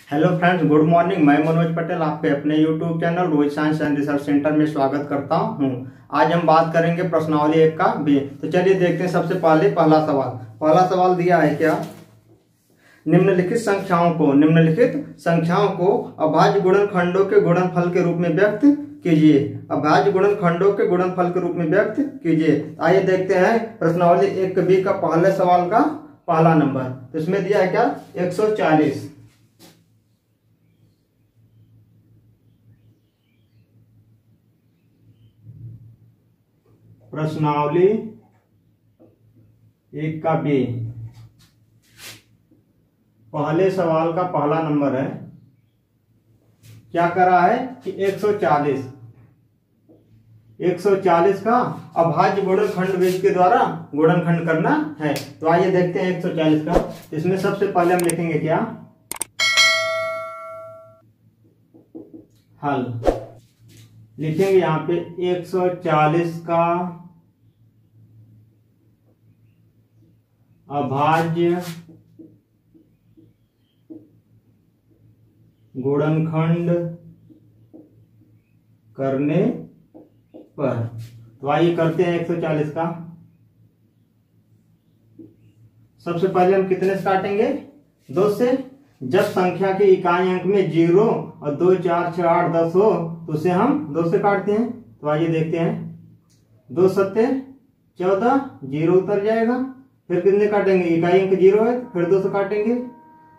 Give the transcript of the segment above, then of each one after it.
Hello friends, good morning. मैं मनोज पटेल आपके अपने YouTube channel Rohit science and research centre में स्वागत करता हूं। आज हम बात करेंगे प्रश्नावली 1 का बी। तो चलिए देखते हैं। सबसे पहले पहला सवाल दिया है क्या, निम्नलिखित संख्याओं को अभाज्य गुणनखंडों के गुणनफल के रूप में व्यक्त कीजिए। अभाज्य गुणनखंडों के गुणनफल के रूप में व्यक्त कीजिए। आइए देखते हैं प्रश्नावली 1 बी का पहले सवाल का पहला नंबर। तो इसमें दिया है क्या, 140। प्रश्नावली 1 का बी, पहले सवाल का पहला नंबर है। क्या करा है कि 140 का अभाज्य गुणनखंड बीज के द्वारा गुणनखंड करना है। तो आइए देखते हैं 140 का। इसमें सबसे पहले हम लिखेंगे क्या, हल। लिखेंगे यहां पे 140 का अभाज्य गुणनखंड करने पर। तो आइए करते हैं 140 का। सबसे पहले हम कितने से काटेंगे, 2 से। जब संख्या के इकाई अंक में 0 और 2, 4, 6, 8, 10 हो तो उसे हम 2 से काटते हैं। तो आइए देखते हैं। 2 सत्ते 14, 0 उतर जाएगा। फिर कितने काटेंगे, इकाई अंक 0 है, फिर 2 से काटेंगे।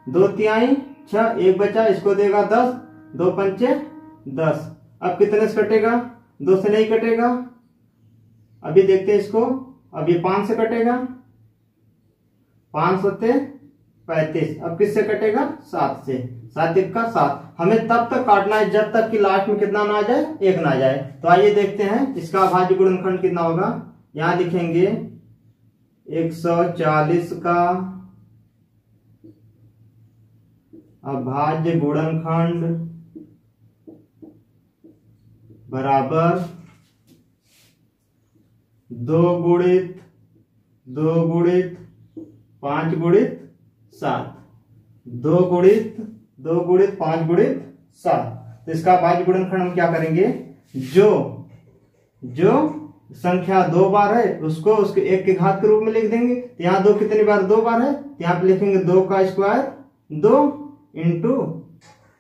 2 तिहाई 6, 1 बचा, इसको देगा 10, 2 पंचे 10। अब कितने से कटेगा, 2 से नहीं कटेगा। अभी देखते हैं इसको। अब ये 5 से कटेगा, 5 सत्ते 35। अब किससे कटेगा, 7 से। 7 1 का 7। हमें तब तक काटना है जब तक कि लास्ट में कितना ना आ जाए, 1 ना आ जाए। तो आइए देखते हैं इसका अभाज्य गुणनखंड कितना होगा। यहां लिखेंगे 140 का अभाज्य गुणनखंड बराबर 2 गुणित 5 गुणित 7। 2 गुणित 5 गुणित 7। तो इसका अभाज्य गुणनखंड हम क्या करेंगे, जो संख्या 2 बार है उसको उसके 1 के घात के रूप में लिख देंगे। तो यहाँ 2 कितनी बार, 2 बार है। तो यहाँ पे लिखेंगे 2 का स्क्वायर 2 इंटू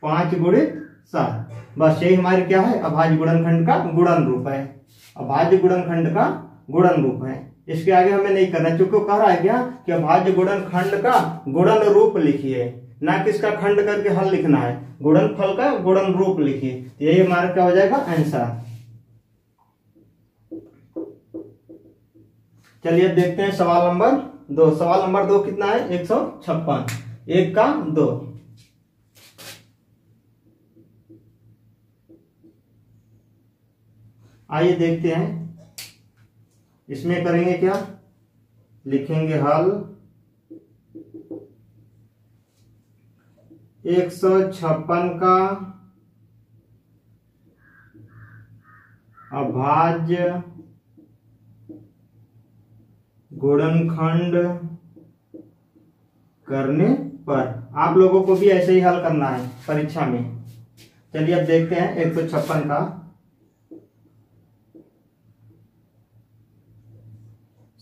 5 गुणित 7। बस यही हमारे क्या है, अभाज्य गुणनखंड का गुणन रूप है। अभाज्य गुणनखंड का गुणन रूप है। इसके आगे हमें नहीं करना, क्योंकि कह रहा है क्या कि अभाज्य गुणनखंड का गुणन रूप लिखिए, ना कि इसका खंड करके हल लिखना है। गुणनफल का गुणन रूप लिखिए। तो यही हमारा क्या हो जाएगा, आंसर। चलिए अब देखते हैं सवाल नंबर 2। सवाल नंबर 2 कितना है, 156। 1 का 2। आइए देखते हैं। इसमें करेंगे क्या, लिखेंगे हल 156 का अभाज्य गुणनखंड करने पर। आप लोगों को भी ऐसे ही हल करना है परीक्षा में। चलिए अब देखते हैं 156 का।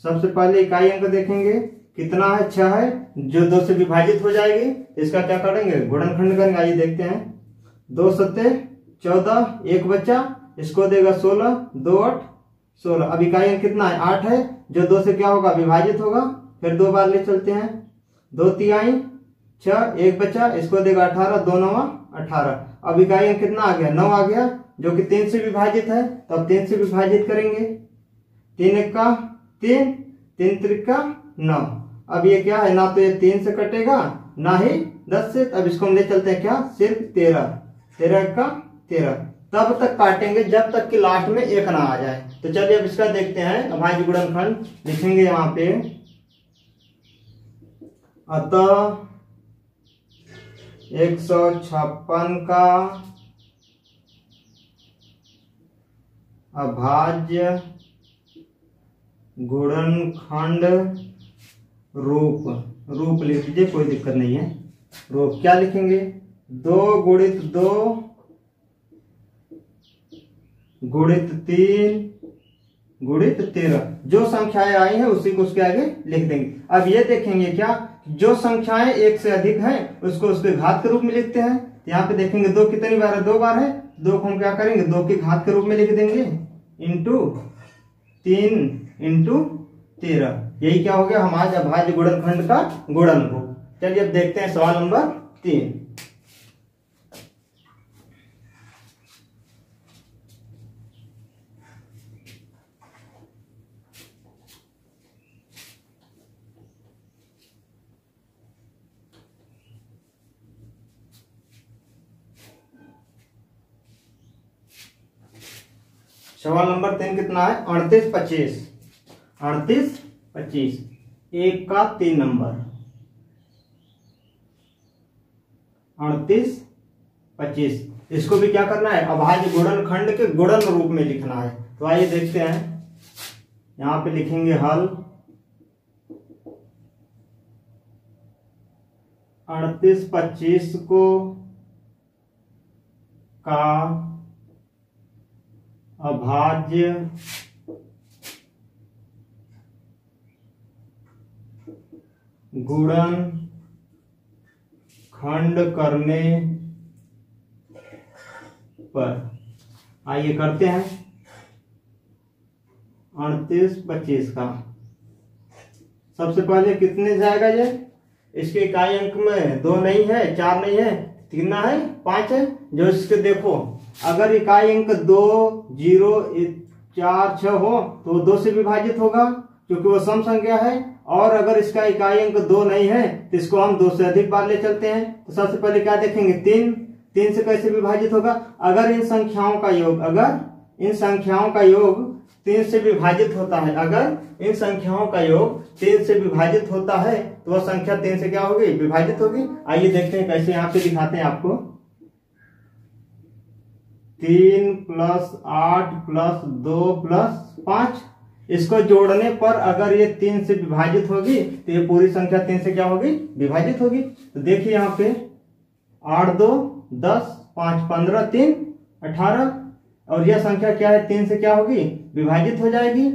सबसे पहले इकाई अंक देखेंगे, कितना है, 6 है, जो 2 से विभाजित हो जाएगी। इसका क्या करेंगे, गुणनखंड करेंगे। आइए देखते हैं। 2 सत्ते 14, 1 बचा, इसको देगा 16, 2 8 16। अब इकाई अंक कितना है, 8 है, जो 2 से क्या होगा, विभाजित होगा। फिर 2 बार ले चलते हैं। 2 तिहाई 6, 1 बचा, इसको देगा 18, 2 9 18। अब इकाई अंक कितना आ गया, 9 आ गया, जो कि 3 से विभाजित है। तो अब 3 से विभाजित करेंगे। 3 1 का 3, 3 3 का 9। अब ये क्या है, ना तो ये 3 से कटेगा ना ही 10 से। अब इसको हम ले चलते हैं क्या, सिर्फ 13। 13 का 13। तब तक काटेंगे जब तक कि लास्ट में 1 ना आ जाए। तो चलिए अब इसका देखते हैं अभाज्य गुणनखंड। लिखेंगे यहां पे, अतः 156 का अभाज्य गुणनखंड रूप लिख लीजिए, कोई दिक्कत नहीं है। रूप क्या लिखेंगे, 2 गुणित 2 गुणित 3 गुणित 13, जो संख्याएं आई हैं उसी को उसके आगे लिख देंगे। अब ये देखेंगे क्या, जो संख्याएं एक से अधिक हैं उसको उसके घात के रूप में लिखते हैं। तो यहाँ पे देखेंगे 2 कितनी बार है, 2 बार है, 2 को हम क्या करेंगे 2 के घात के रूप में लिख देंगे, इंटू 3 इंटू 13। यही क्या हो गया, हमारे अभाज्य गुणनखंड का गुणन रूप। चलिए अब देखते हैं सवाल नंबर 3। सवाल नंबर 3 कितना है, 38 25, 38 25, 1 का 3 नंबर, 38 25, इसको भी क्या करना है, अभाज्य गुणनखंड के गुणन रूप में लिखना है। तो आइए देखते हैं, यहां पे लिखेंगे हल। 38 25 को का अभाज्य गुणन खंड करने पर, आइए करते हैं। 38 25 का सबसे पहले कितने जाएगा, ये इसके इकाई अंक में 2 नहीं है, 4 नहीं है, कितना है 5 है। जो इसके देखो अगर इकाई अंक 2 0 4 6 हो तो 2 से विभाजित होगा क्योंकि वो सम संख्या है। और अगर इसका इकाई अंक 2 नहीं है तो इसको हम 2 से अधिक बार ले चलते हैं। तो सबसे पहले क्या देखेंगे, 3 से कैसे विभाजित होगा, अगर इन संख्याओं का योग 3 से विभाजित होता है, अगर इन संख्याओं का योग 3 से विभाजित होता है तो वह संख्या 3 से क्या होगी, विभाजित होगी। आइए देखते हैं कैसे, यहाँ पे दिखाते हैं आपको। 3 + 8 + 2 + 5, इसको जोड़ने पर अगर ये 3 से विभाजित होगी तो ये पूरी संख्या 3 से क्या होगी, विभाजित होगी। तो देखिए यहाँ पे 8 2 10, 5 15, 3 18, और यह संख्या क्या है, 3 से क्या होगी, विभाजित हो जाएगी।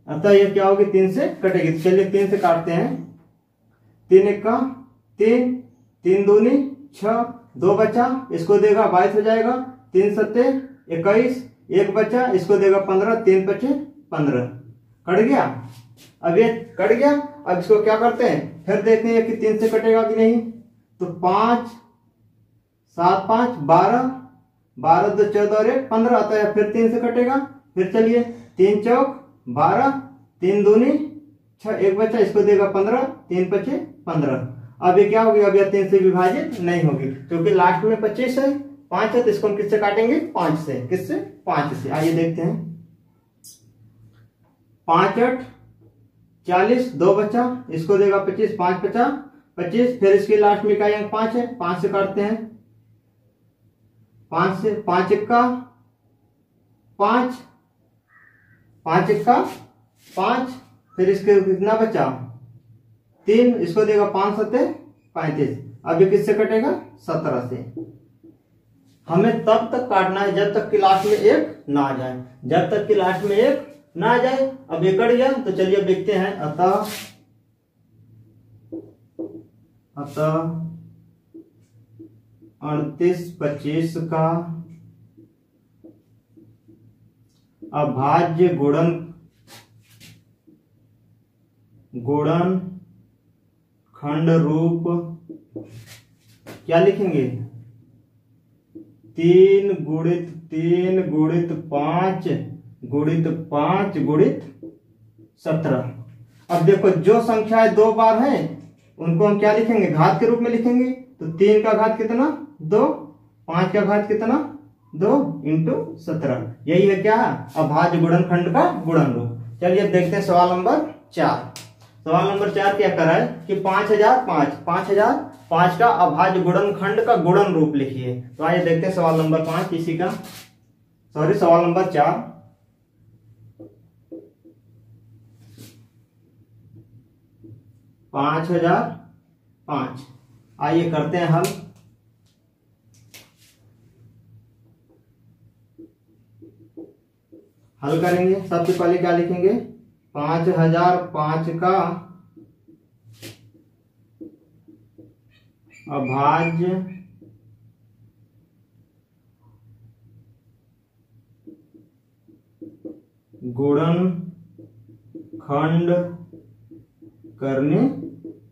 अतः यह क्या होगी, 3 से कटेगी। तो चलिए 3 से काटते हैं। 3 1 का 3, 3 दूनी 6, 2 बचा, इसको देगा 22 हो जाएगा। 3 7 21, 1 बचा, इसको देगा 15, 3 5 15, कट गया। अब ये कट गया, अब इसको क्या करते हैं, फिर देखते हैं कि 3 से कटेगा कि नहीं। तो 5 7 5 12, 12 2 14 और 1 15 आता है, फिर 3 से कटेगा। फिर चलिए 3 चौक 12, 3 दूनी 6, 1 बचा, इसको देगा 15, 3 5 15। अब ये क्या होगी, अब यह 3 से विभाजित नहीं होगी क्योंकि लास्ट में 25 है, 5 है, तो इसको हम किससे काटेंगे, 5 से। किससे, 5 से। आइए देखते हैं। 5 8 40, 2 बचा, इसको देगा 25, 5 50 25, फिर इसके लास्ट में इकाई अंक 5 है, 5 से काटते हैं। 5 से 5 1 का 5, 5 1 का 5, फिर इसके कितना बचा 3, इसको देगा 5 7 35। अब ये किससे कटेगा, 17 से। हमें तब तक काटना है जब तक कि लास्ट में 1 ना आ जाए, जब तक कि लास्ट में 1 ना आ जाए। अब ये कट गया, तो चलिए अब देखते हैं। अतः 38 25 का अभाज्य गुणन खंड रूप क्या लिखेंगे, 3 गुणित 3 गुणित 5 गुणित 5 गुणित 17। अब देखो जो संख्याएं 2 बार हैं उनको हम क्या लिखेंगे, घात के रूप में लिखेंगे। तो 3 का घात कितना, 2, 5 का घात कितना, 2 इंटू 17। यही है क्या, अभाज्य गुणनखंड का गुणन रूप। चलिए अब देखते हैं सवाल नंबर 4। सवाल नंबर 4 क्या कर रहा है कि 5005 का अभाज्य गुणनखंड का गुणन रूप लिखिए। तो आइए देखते हैं सवाल नंबर 5 इसी का, सवाल नंबर 4। पांच 5005, आइए करते हैं हल। हल करेंगे। सबसे पहले क्या लिखेंगे, 5005 का अभाज्य गुणनखंड करने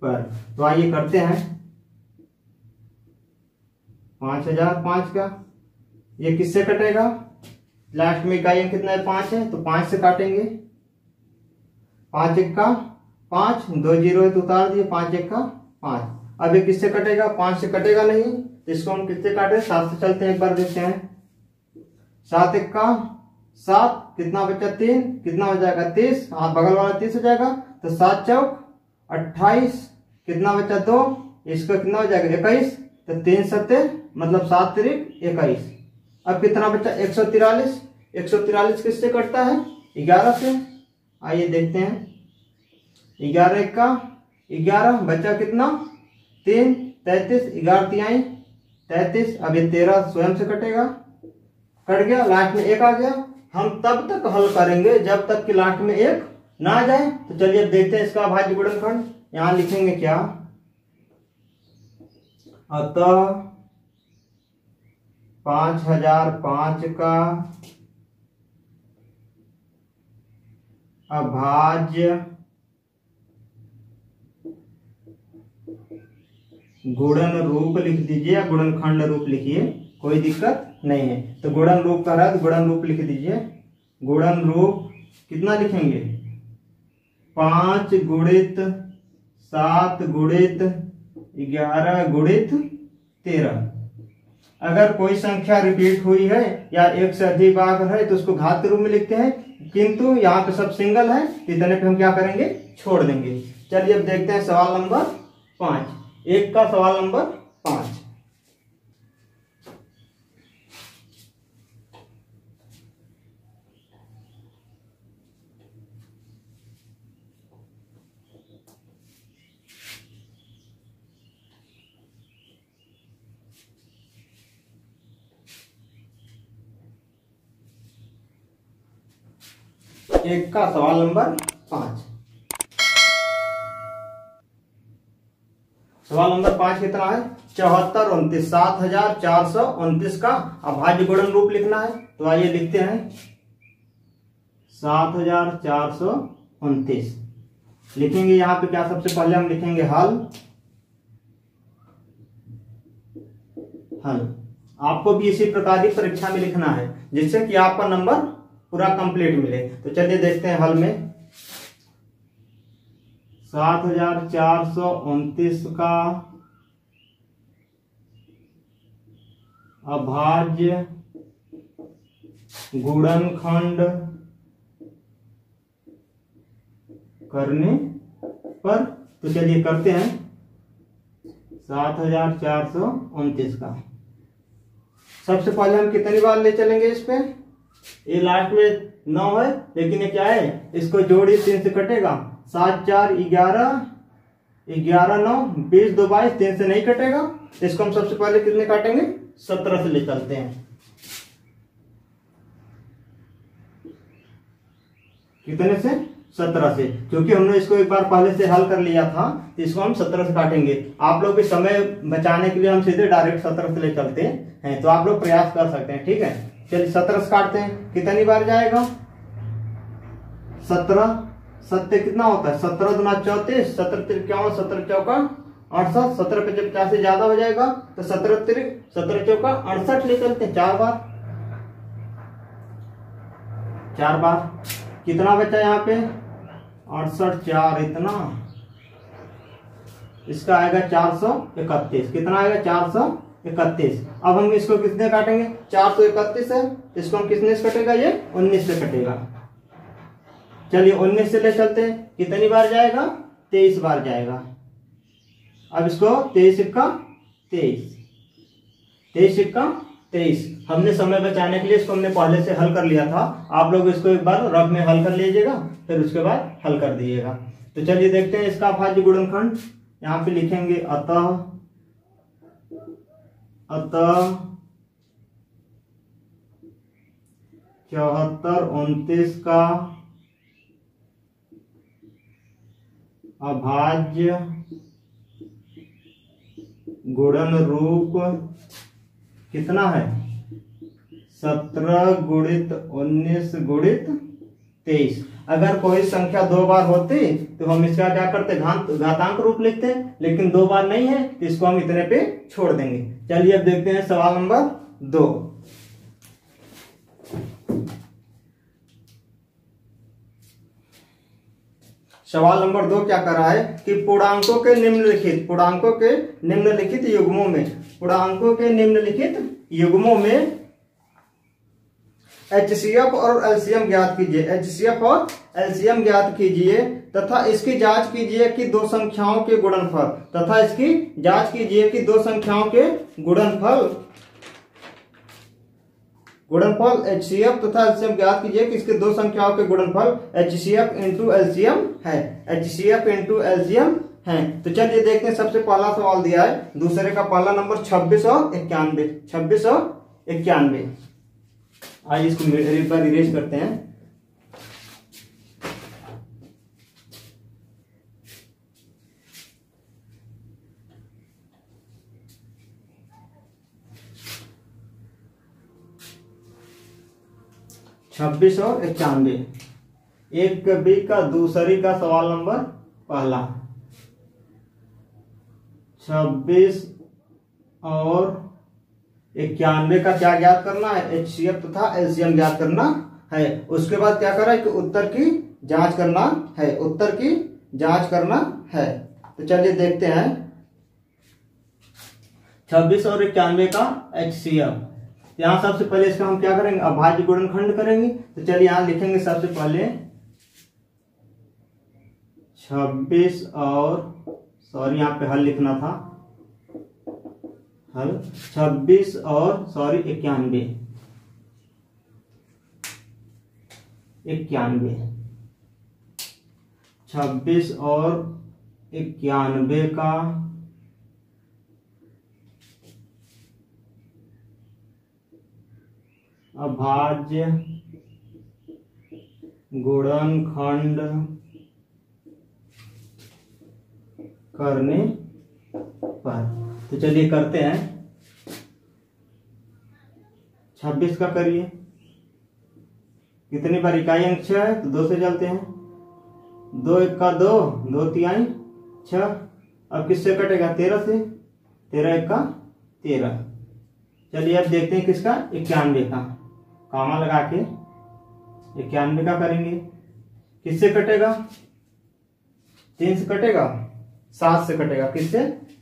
पर। तो आइए करते हैं। 5005 का ये किससे कटेगा, लास्ट में इकाई अंक कितना है 5 है, तो 5 से काटेंगे। 5 1 का 5, 2 जीरो है तो उतार दिए, 5 1 का 5। अब ये किससे कटेगा, 5 से कटेगा नहीं, तो इसको हम किससे काटे, 7 से चलते हैं, एक बार देखते हैं। 7 1 का 7, कितना बचा 3, कितना हो जाएगा 30, हाँ बगल वाला 30 हो जाएगा, तो 7 चौक 28, कितना बचा 2, इसका कितना हो जाएगा 21, तो 3 सत्ते मतलब 7 तिरिक 21। अब कितना बचा 143, 143 किससे कटता है, 11 से। आइए देखते हैं, 11 1 का 11 बचा कितना 3, 33, 11 तिहाई 33। अब ये 13 स्वयं से कटेगा, कट गया, लास्ट में 1 आ गया। हम तब तक हल करेंगे जब तक कि लास्ट में 1 ना आ जाए। तो चलिए अब देखते हैं इसका अभाज्य गुणनखंड। यहां लिखेंगे क्या, अतः 5005 का अभाज्य गुणन रूप लिख दीजिए या गुणनखंड रूप लिखिए, कोई दिक्कत नहीं है। तो गुणन रूप का रहा, गुणन रूप लिख दीजिए। गुणन रूप कितना लिखेंगे, 5 गुणित 7 गुणित 11 गुणित 13। अगर कोई संख्या रिपीट हुई है या एक से अधिक बार है तो उसको घात के रूप में लिखते हैं, किंतु यहाँ पे सब सिंगल है, इतने पे हम क्या करेंगे, छोड़ देंगे। चलिए अब देखते हैं सवाल नंबर 5, 1 का सवाल नंबर 5। एक का सवाल नंबर 5। सवाल नंबर 5 कितना है, 74 29, 7429 का अभाज्य गुणन रूप लिखना है। तो आइए लिखते हैं, 7429 लिखेंगे। यहां पे क्या, सबसे पहले हम लिखेंगे हल। हल आपको भी इसी प्रकार की परीक्षा में लिखना है, जिससे कि आपका नंबर पूरा कंप्लीट मिले। तो चलिए देखते हैं हल में। 7429 का अभाज्य गुणनखंड करने पर। तो चलिए करते हैं 7429 का। सबसे पहले हम कितनी बार ले चलेंगे इस पे, ये लास्ट में 9 है, लेकिन ये क्या है, इसको जोड़िए, 3 से कटेगा, 7 4 11, 11 9 20 2 22, 3 से नहीं कटेगा। इसको हम सबसे पहले कितने काटेंगे, 17 से ले चलते हैं। कितने से, 17 से, क्योंकि हमने इसको एक बार पहले से हल कर लिया था, तो इसको हम 17 से काटेंगे। आप लोग भी समय बचाने के लिए हम सीधे डायरेक्ट 17 से ले चलते हैं, तो आप लोग प्रयास कर सकते हैं, ठीक है। चलिए 17 से काटते हैं, कितनी बार जाएगा, 17 सत्य कितना होता है, 17 दूना 34, 17 तिरिक 51, 17 चौका 68, 17 पे जब 50 से ज्यादा हो जाएगा तो 17 तिरिक 17 चौका 68 ले चलते हैं, 4 बार। कितना बचा यहाँ पे, 68 4 इतना, इसका आएगा 431। कितना आएगा, 431। अब हम इसको कितने काटेंगे, 431 है, इसको हम कितने से कटेगा, ये 19 से कटेगा। चलिए 19 से ले चलते हैं, कितनी बार जाएगा, 23 बार जाएगा। अब इसको 23 1 23, 23 1 23। हमने समय बचाने के लिए इसको हमने पहले से हल कर लिया था, आप लोग इसको एक बार रफ में हल कर लीजिएगा, फिर उसके बाद हल कर दीजिएगा। तो चलिए देखते हैं इसका अभाज्य गुणनखंड। यहाँ पे लिखेंगे अतः 7429 7429 का अभाज्य गुणन रूप कितना है? 17 गुणित 19 गुणित 23। अगर कोई संख्या 2 बार होती तो हम इसका क्या करते, घातांक रूप लिखते, लेकिन 2 बार नहीं है तो इसको हम इतने पे छोड़ देंगे। चलिए अब देखते हैं सवाल नंबर 2। सवाल नंबर 2 क्या कर रहा है कि पूर्णांकों के निम्नलिखित युग्मों में HCF और LCM ज्ञात कीजिए तथा इसकी जांच कीजिए कि दो संख्याओं के गुणनफल HCF तथा LCM ज्ञात कीजिए कि इसके दो संख्याओं के गुणनफल HCF इंटू LCM है। तो चलिए देखते हैं। सबसे पहला सवाल दिया है, दूसरे का पहला नंबर 26 और 91। आज इसको एक बार इरेज करते हैं। छब्बीस और 91, एक बी का दूसरी का सवाल नंबर पहला। 26 और 91 का क्या ज्ञात करना है? HCF तथा LCM ज्ञात करना है। उसके बाद क्या करा है कि उत्तर की जांच करना है। तो चलिए देखते हैं 26 और 91 का HCF। यहाँ सबसे पहले इसका हम क्या करेंगे? अभाज्य गुणनखंड करेंगे। तो चलिए यहाँ लिखेंगे सबसे पहले 26 और यहाँ पे हल लिखना था, हल 26 और 91। 26 और 91 का अभाज्य गुणनखंड करने पर। तो चलिए करते हैं। 26 का करिए, कितनी बार इकाई अंक 6 है तो 2 से चलते हैं। 2 1 का 2, 2 तिहाई 6। अब किससे कटेगा? 13 से। 13 1 का 13। चलिए अब देखते हैं किसका? 91 का। कामा लगा के 91 का करेंगे। किससे कटेगा? 3 से कटेगा, 7 से कटेगा। किससे?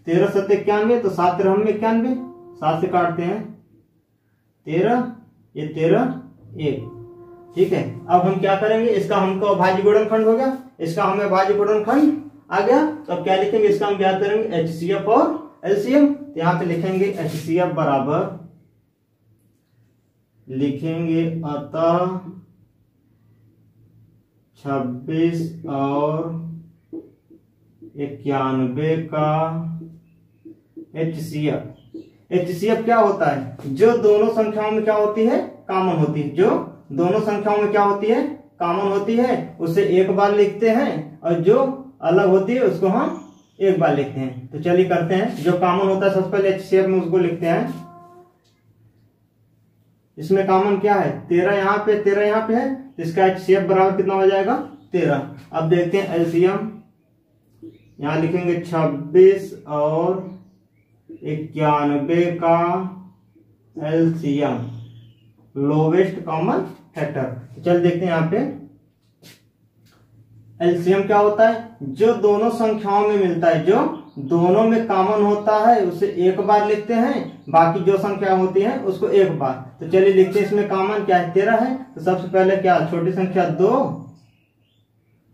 13 7 91, तो 7 3 91, 7 से काटते हैं 13, ये 13 1। ठीक है। अब हम क्या करेंगे? इसका हमको अभाज्य गुणनखंड हो गया, इसका हमें अभाज्य गुणनखंड आ गया। तो अब क्या लिखेंगे? इसका हम ज्ञात करेंगे HCF और LCM। तो यहाँ पे लिखेंगे HCF बराबर, लिखेंगे अतः 26 और 91 का HCF क्या होता है? जो दोनों संख्याओं में क्या होती है? कॉमन होती है। जो दोनों संख्याओं में क्या होती है? कॉमन होती है, उसे एक बार लिखते हैं, और जो अलग होती है उसको हम एक बार लिखते हैं। तो चलिए करते हैं। जो कॉमन होता है सबसे पहले HCF में उसको लिखते हैं। इसमें कॉमन क्या है? 13 यहाँ पे, 13 यहाँ पे है, तो इसका HCF बराबर कितना हो जाएगा? 13। अब देखते हैं LCM। यहाँ लिखेंगे 26 और 91 का LCM, लोवेस्ट कॉमन फैक्टर। चल देखते हैं यहाँ पे LCM क्या होता है? जो दोनों संख्याओं में मिलता है, जो दोनों में कॉमन होता है उसे एक बार लिखते हैं, बाकी जो संख्या होती है उसको एक बार। तो चलिए लिखते हैं। इसमें कॉमन क्या है? 13 है। तो सबसे पहले क्या? छोटी संख्या 2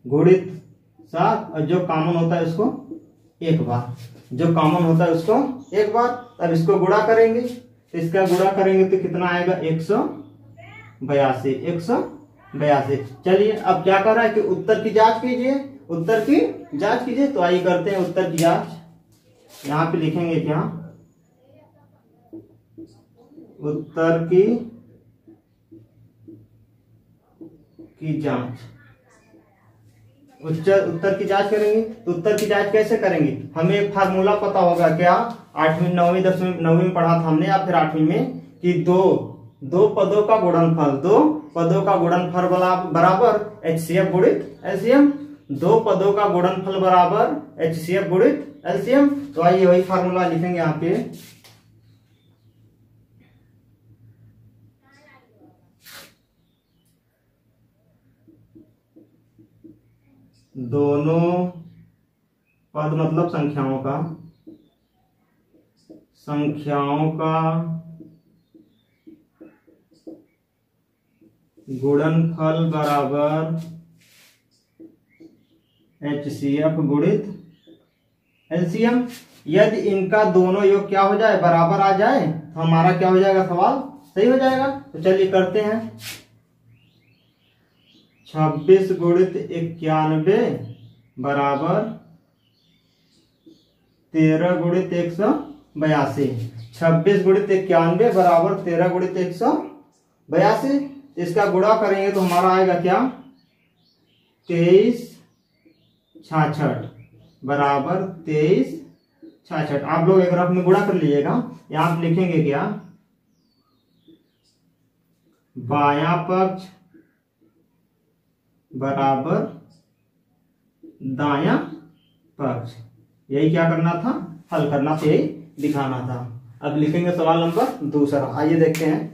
गुणित 7, और जो कॉमन होता है उसको एक बार, जो कॉमन होता है उसको एक बार। अब इसको गुणा करेंगे, तो इसका गुणा करेंगे तो कितना आएगा? 182। चलिए अब क्या कर रहा है कि उत्तर की जांच कीजिए। तो आइए करते हैं उत्तर की जांच। यहाँ पे लिखेंगे क्या? उत्तर की की जांच, उत्तर की जांच करेंगे। तो उत्तर की जांच कैसे करेंगे, हमें एक फार्मूला पता होगा क्या, 8वीं 9वीं 10वीं 9वीं में पढ़ा था हमने या फिर 8वीं में, कि दो पदों का गुणनफल बराबर HCF गुणित LCM, दो पदों का गुणनफल बराबर HCF गुणित LCM। तो आइए वही फार्मूला लिखेंगे यहाँ पे, दोनों पद मतलब संख्याओं का गुणनफल बराबर HCF गुणित LCM। यदि इनका दोनों योग क्या हो जाए, बराबर आ जाए, तो हमारा क्या हो जाएगा, सवाल सही हो जाएगा। तो चलिए करते हैं, 26 गुणित 91 बराबर 13 गुणित 182। 26 गुणित 91 बराबर 13 गुणित 182। इसका गुणा करेंगे तो हमारा आएगा क्या, 2366 बराबर 2366। आप लोग एक रफ में गुणा कर लीजिएगा। यहां आप लिखेंगे क्या, बायां पक्ष बराबर दायां पक्ष, यही क्या करना था, हल करना था, यही दिखाना था। अब लिखेंगे सवाल नंबर दूसरा, आइए देखते हैं।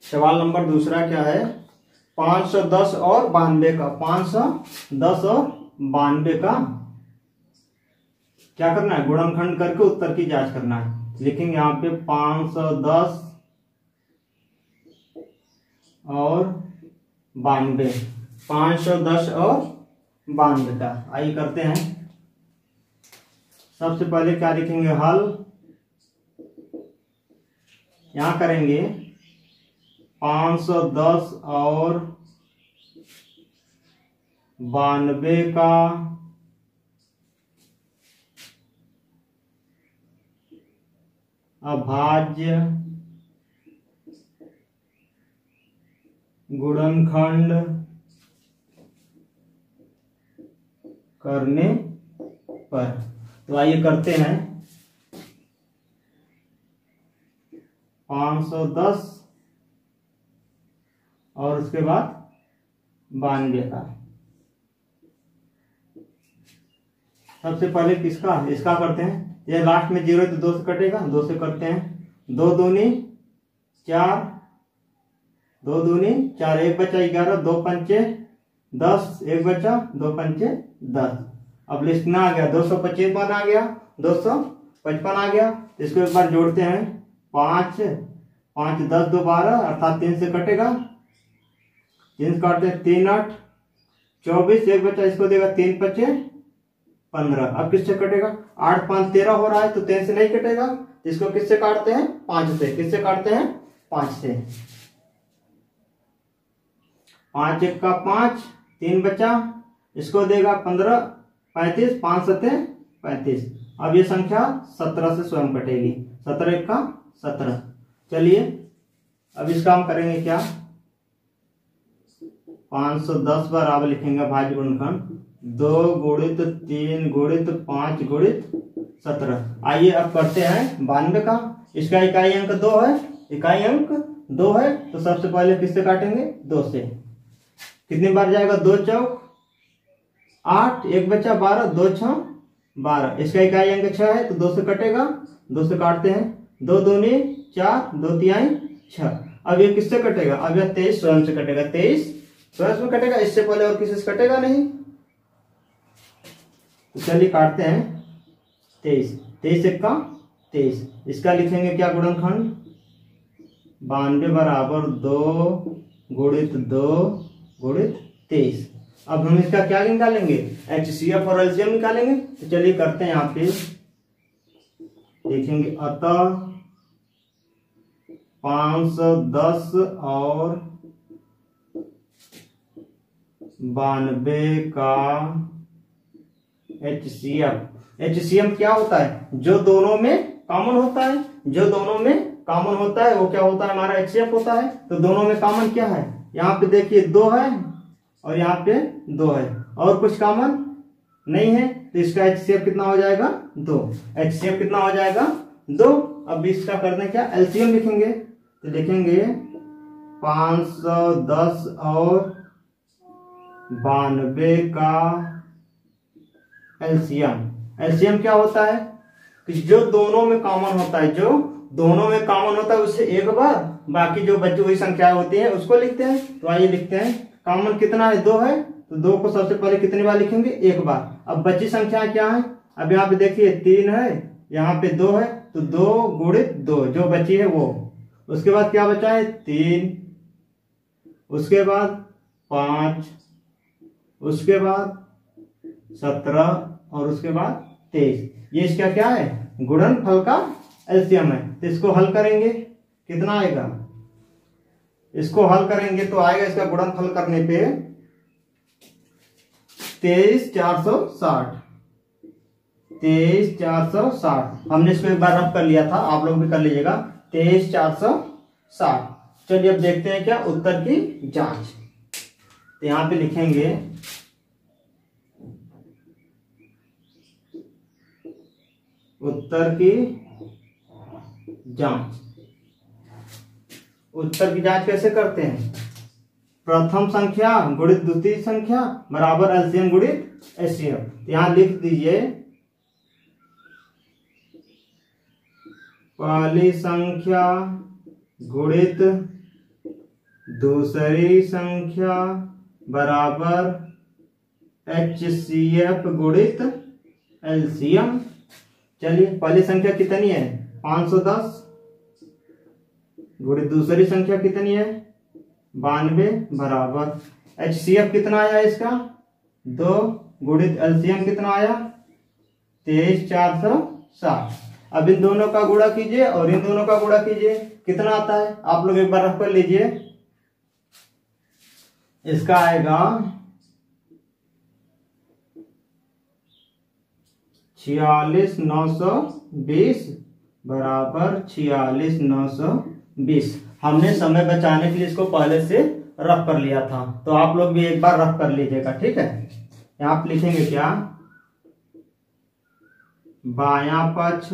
सवाल नंबर दूसरा क्या है, 510 और 92 का, 510 और 92 का क्या करना है, गुणनखंड करके उत्तर की जांच करना है। लिखेंगे यहाँ पे 510 और 92, 510 और 92 का। आइए करते हैं, सबसे पहले क्या लिखेंगे, हल। यहां करेंगे 510 और 92 का अभाज्य गुणनखंड करने पर। तो आइए करते हैं, 510 और उसके बाद 92 का। सबसे पहले किसका, इसका करते हैं। ये लास्ट में 0 तो 2 से कटेगा, 2 से करते हैं। 2 दूनी 4, 2 दूनी 4, 1 बचा 11, 2 पंचे 10, 1 बचा 2 पंचे 10। अब लिखना आ गया 255 आ गया, 255 आ गया। इसको एक बार जोड़ते हैं, 5 5 10 2 12, अर्थात 3 से कटेगा, 3 से काटते हैं, 3 8 24, 1 बचा, इसको देगा 3 5 15। अब किससे कटेगा, 8 5 13 हो रहा है, तो 3 से नहीं कटेगा, इसको किससे काटते हैं, 5 से। किससे काटते हैं, 5 से। 5 1 का 5, 3 बचा, इसको देगा 15 35, 5 7 35। अब ये संख्या 17 से स्वयं कटेगी, 17 1 का 17। चलिए अब इसका हम करेंगे क्या, 510 बराबर लिखेंगे भाज्य गुणनखंड 2 गुणित 3 गुणित 5 गुणित 17। आइए अब करते हैं 92 का। इसका इकाई अंक 2 है, इकाई अंक 2 है, तो सबसे पहले किससे काटेंगे, 2 से। कितनी बार जाएगा, 2 चौक 8, 1 बचा 12, 2 6 12। इसका इकाई अंक 6 है, तो 2 से कटेगा, 2 से काटते हैं, 2 दूनी 4, 2 तिहाई 6। अब ये किससे कटेगा, अब यह 23 स्वयं से कटेगा, 23 स्वयं से कटेगा, इससे पहले और किसी से कटेगा नहीं। तो चलिए काटते हैं, 23 23 1 का 23। इसका लिखेंगे क्या, गुणनखंड 92 बराबर 2 गुणित 2 गुणित 23। अब हम इसका क्या निकालेंगे, HCF और LCM निकालेंगे। तो चलिए करते हैं, यहाँ पे लिखेंगे अतः 510 और 92 का HCF क्या होता है? जो दोनों में कॉमन होता है, जो दोनों में कॉमन होता है वो क्या होता है? हमारा HCF होता है। तो दोनों में कॉमन क्या है? यहाँ पे देखिए 2 है और यहाँ पे 2 है और कुछ कॉमन नहीं है, तो इसका HCF कितना हो जाएगा? 2। HCF कितना हो जाएगा? 2। अब इसका करना क्या? LCM लिखेंगे, तो लिखेंगे 510 और 92 का LCM क्या होता है? कि जो दोनों में कॉमन होता है, जो दोनों में कॉमन होता है उससे एक बार, बाकी जो बची हुई संख्या होती है उसको लिखते हैं। तो आइए लिखते हैं, कॉमन कितना है? 2 है, तो 2 को सबसे पहले कितनी बार लिखेंगे? एक बार। अब बची संख्या क्या है? अब यहाँ पे देखिए 3 है, यहाँ पे 2 है, तो 2 गुणित 2 जो बची है वो। उसके बाद क्या बचा है? 3, उसके बाद 5, उसके बाद 17 और उसके बाद 23। ये इसका क्या है? गुणनफल का एलसीएम है। तो इसको हल करेंगे, कितना आएगा? इसको हल करेंगे तो आएगा इसका गुणनफल करने पे 23460। 23460 हमने इसको एक बार रफ कर लिया था, आप लोग भी कर लीजिएगा। 23460। चलिए अब देखते हैं क्या उत्तर की जांच। तो यहां पे लिखेंगे उत्तर की जांच। उत्तर की जांच कैसे करते हैं? प्रथम संख्या गुणित द्वितीय संख्या बराबर एलसीएम गुणित एचसीएफ। यहां लिख दीजिए पहली संख्या गुणित दूसरी संख्या बराबर एचसीएफ गुणित एलसीएम। चलिए पहली संख्या कितनी है? 510 गुणित दूसरी संख्या कितनी है? 92 बराबर एचसीएफ कितना आया इसका? 2 गुणित एलसीएम कितना आया? 23460। अब इन दोनों का गुणा कीजिए और इन दोनों का गुणा कीजिए, कितना आता है? आप लोग एक बार रफ कर लीजिए। इसका आएगा 46920 बराबर 46920। हमने समय बचाने के लिए इसको पहले से रफ कर लिया था, तो आप लोग भी एक बार रफ कर लीजिएगा, ठीक है। यहां आप लिखेंगे क्या? बायां पक्ष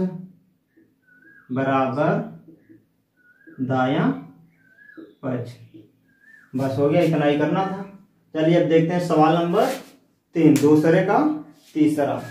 बराबर दायां पक्ष। बस हो गया, इतना ही करना था। चलिए अब देखते हैं सवाल नंबर 3, दूसरे का तीसरा।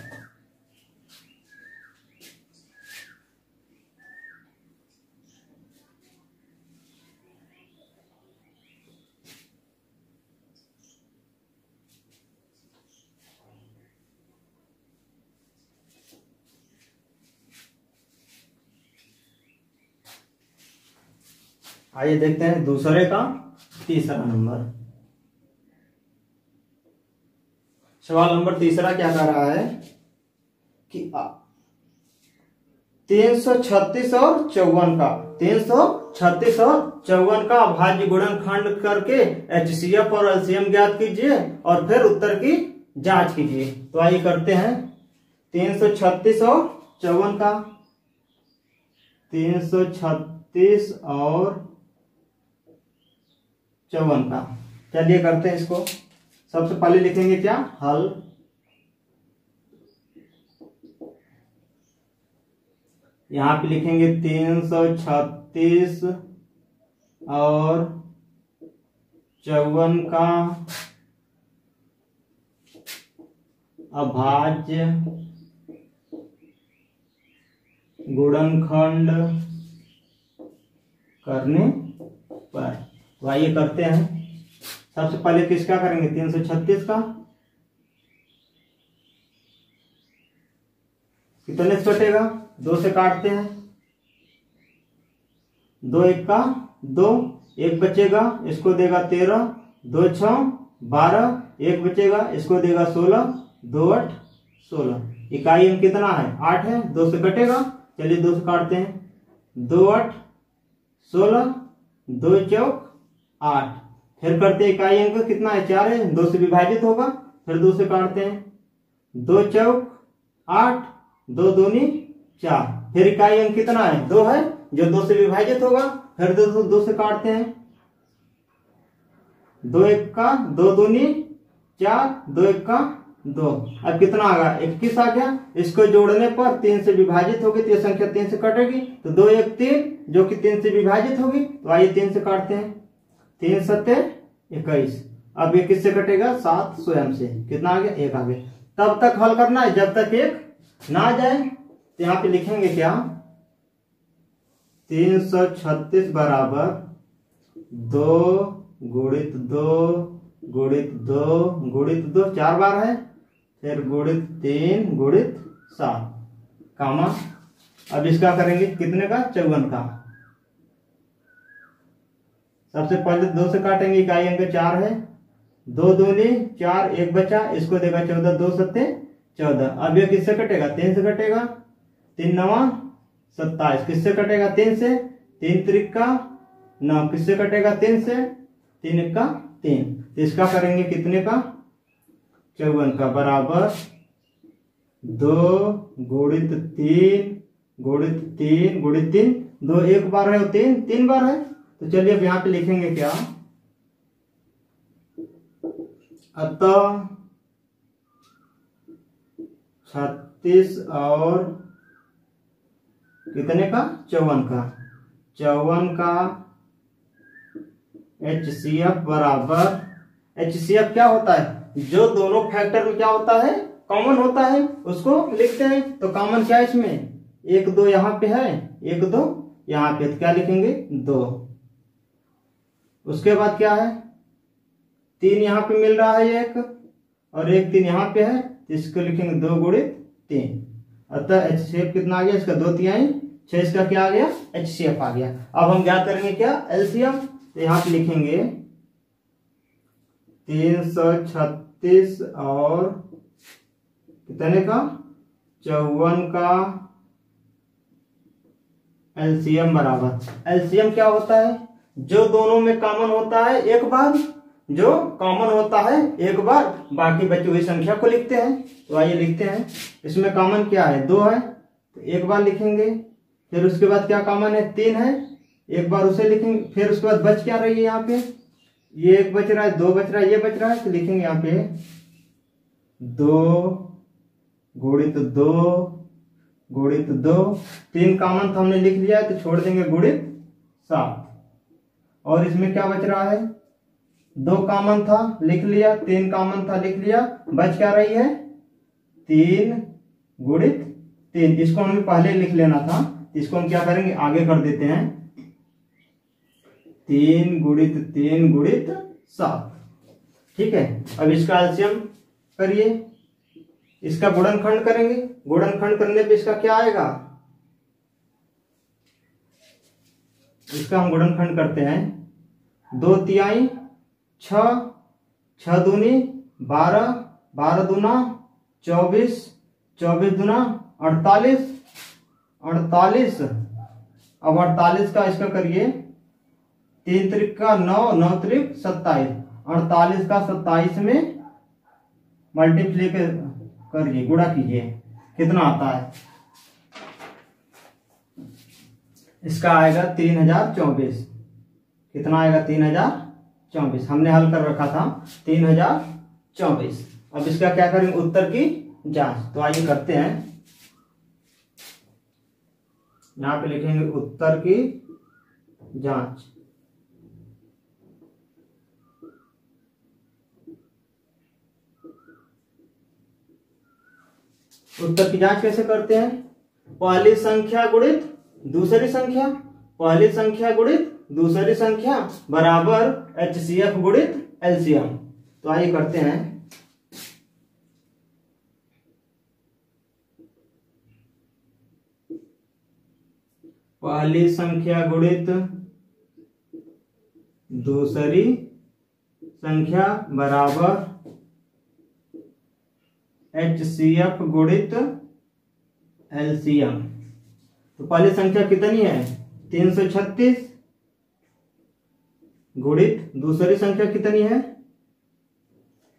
आइए देखते हैं दूसरे का तीसरा नंबर। सवाल नंबर तीसरा क्या कर रहा है कि 336 और 54 का 336 और 54 का अभाज्य गुणनखंड करके एचसीएफ और एलसीएम ज्ञात कीजिए और फिर उत्तर की जांच कीजिए। तो आइए करते हैं 336 और 54 का। 336 और 54 का चलिए करते हैं इसको। सबसे पहले लिखेंगे क्या? हल। यहां पे लिखेंगे 336 और 54 का अभाज्य गुणनखंड करने पर। तो आइए करते हैं। सबसे पहले किसका करेंगे? 336 का। कितने से कटेगा? 2 से काटते हैं। 2 1 का 2, 1 बचेगा, इसको देगा 13, 2 6 12, 1 बचेगा, इसको देगा 16, 2 8 16। इकाई अंक कितना है? 8 है, 2 से कटेगा चलिए 2 से काटते हैं। 2 8 16, 2 चौक 8। फिर करते हैं इकाई अंक कितना है 4 है, 2 से विभाजित होगा, फिर 2 से काटते हैं। 2 चौक 8, 2 दूनी 4। फिर इकाई अंक कितना है 2 है, जो 2 से विभाजित होगा, फिर 2 से काटते हैं। 2 1 का 2 दूनी 4, 2 1 का 2। अब कितना आ गया 21 आ गया। इसको जोड़ने पर 3 से विभाजित होगी तो ये संख्या 3 से कटेगी, तो 2 1 3 जो कि 3 से विभाजित होगी, तो आइए 3 से काटते हैं। 3 7 21। अब ये किससे कटेगा 7 स्वयं से। कितना आ गया 1 आ गया। तब तक हल करना है जब तक 1 ना आ जाए। तो यहाँ पे लिखेंगे क्या 336 बराबर 2 गुणित 2 गुणित 2 गुणित 2 4 बार है, फिर गुणित 3 गुणित 7 कामा। अब इसका करेंगे कितने का 54 का। सबसे पहले 2 से काटेंगे, इकाई अंक 4 है। 2 दूनी 4, 1 बचा, इसको देगा 14, 2 7 14। अब ये किससे कटेगा 3 से कटेगा। 3 9 27 किससे कटेगा 3 से। 3 त्रिका 9 किससे कटेगा 3 से। 3 1 का 3। तो इसका करेंगे कितने का 54 का बराबर 2 गुणित 3 गुणित 3 गुणित 3। 2 1 बार है और 3 3 बार है। तो चलिए अब यहाँ पे लिखेंगे क्या अतः 36 और कितने का 54 का। 54 का HCF बराबर, HCF क्या होता है जो दोनों फैक्टर में क्या होता है कॉमन होता है उसको लिखते हैं। तो कॉमन क्या है इसमें 1 2 यहाँ पे है, 1 2 यहाँ पे, तो क्या लिखेंगे 2। उसके बाद क्या है 3 यहाँ पे मिल रहा है 1 और 1 3 यहाँ पे है, तो इसको लिखेंगे 2 गुणित 3। अतः HCF कितना आ गया इसका 2 तिहाई 6। इसका क्या आ गया HCF आ गया। अब हम क्या करेंगे क्या LCM। तो यहाँ पे लिखेंगे 336 और कितने का 54 का LCM बराबर। LCM क्या होता है जो दोनों में कॉमन होता है एक बार, जो कॉमन होता है एक बार, बाकी बची हुई संख्या को लिखते हैं। तो आइए लिखते हैं। इसमें कॉमन क्या है 2 है, तो एक बार लिखेंगे। फिर उसके बाद क्या कॉमन है 3 है, एक बार उसे लिखेंगे। फिर उसके बाद बच क्या रही है यहाँ पे, ये 1 बच रहा है, 2 बच रहा है, ये बच रहा है, तो लिखेंगे यहाँ पे 2 गुणित 2 गुणित 2। 3 कॉमन था हमने लिख लिया है, तो छोड़ देंगे गुणित 7। और इसमें क्या बच रहा है 2 कॉमन था लिख लिया, 3 कॉमन था लिख लिया, बच क्या रही है 3 गुणित 3। इसको हमें पहले लिख लेना था, इसको हम क्या करेंगे आगे कर देते हैं। 3 गुणित 3 गुणित 7। ठीक है। अब इसका एलसीएम करिए, इसका गुणनखंड करेंगे। गुणनखंड करने पे इसका क्या आएगा, इसका हम गुणनखंड करते हैं। 2 तिहाई 6, 6 दूनी 12, 12 दूना 24, 24 दूना 48, 48। अब 48 का इसका करिए 3 त्रिक का 9, 9 त्रिक 27। 48 का 27 में मल्टीप्लाई करिए, गुणा कीजिए, कितना आता है इसका आएगा 3024। कितना आएगा 3024। हमने हल कर रखा था 3024। अब इसका क्या करेंगे उत्तर की जांच। तो आइए करते हैं। यहां पे लिखेंगे उत्तर की जांच। उत्तर की जांच कैसे करते हैं, पहली संख्या गुणित दूसरी संख्या, पहली संख्या गुणित दूसरी संख्या बराबर HCF गुणित LCM। तो आइए करते हैं। पहली संख्या गुणित दूसरी संख्या बराबर HCF गुणित LCM। तो पहली संख्या कितनी है 336 गुणित दूसरी संख्या कितनी है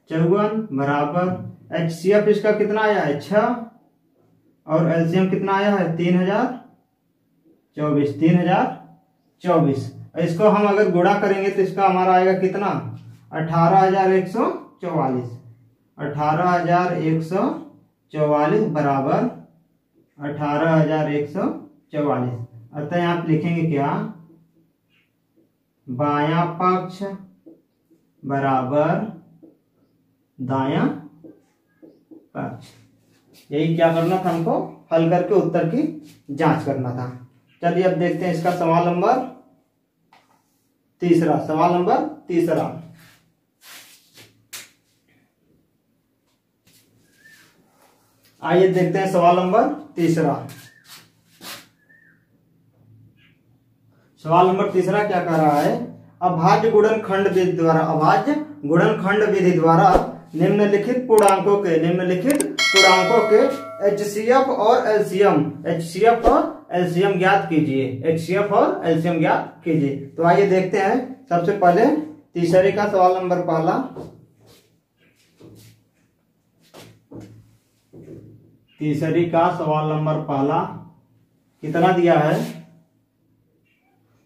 54 बराबर HCF इसका कितना आया है 6 और LCM कितना आया है 3024। इसको हम अगर गुणा करेंगे तो इसका हमारा आएगा कितना 18,144 बराबर 18,144। अतः यहाँ पे लिखेंगे क्या बायां पक्ष बराबर दायां पक्ष। यही क्या करना था हमको हल करके उत्तर की जांच करना था। चलिए अब देखते हैं इसका सवाल नंबर तीसरा। आइए देखते हैं सवाल नंबर तीसरा। सवाल नंबर तीसरा क्या कह रहा है अभाज्य गुणनखंड विधि द्वारा निम्नलिखित पूर्णांकों के HCF और LCM ज्ञात कीजिए। तो आइए देखते हैं। सबसे पहले तीसरे का सवाल नंबर पहला। तीसरी का सवाल नंबर पहला कितना दिया है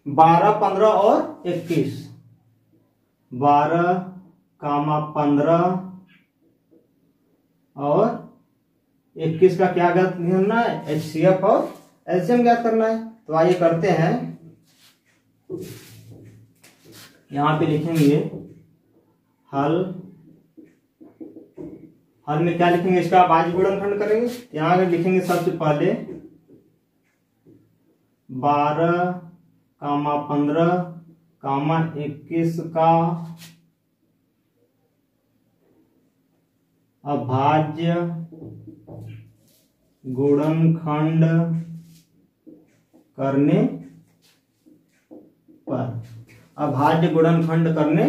12, 15 और 21। 12, 15 और 21 का क्या ज्ञात करना है HCF और LCM ज्ञात करना है। तो आइए करते हैं। यहां पे लिखेंगे हल में क्या लिखेंगे इसका अभाज्य गुणनखंड करेंगे। यहां पे लिखेंगे सबसे पहले 12, 15, 21 का अभाज्य गुणनखंड करने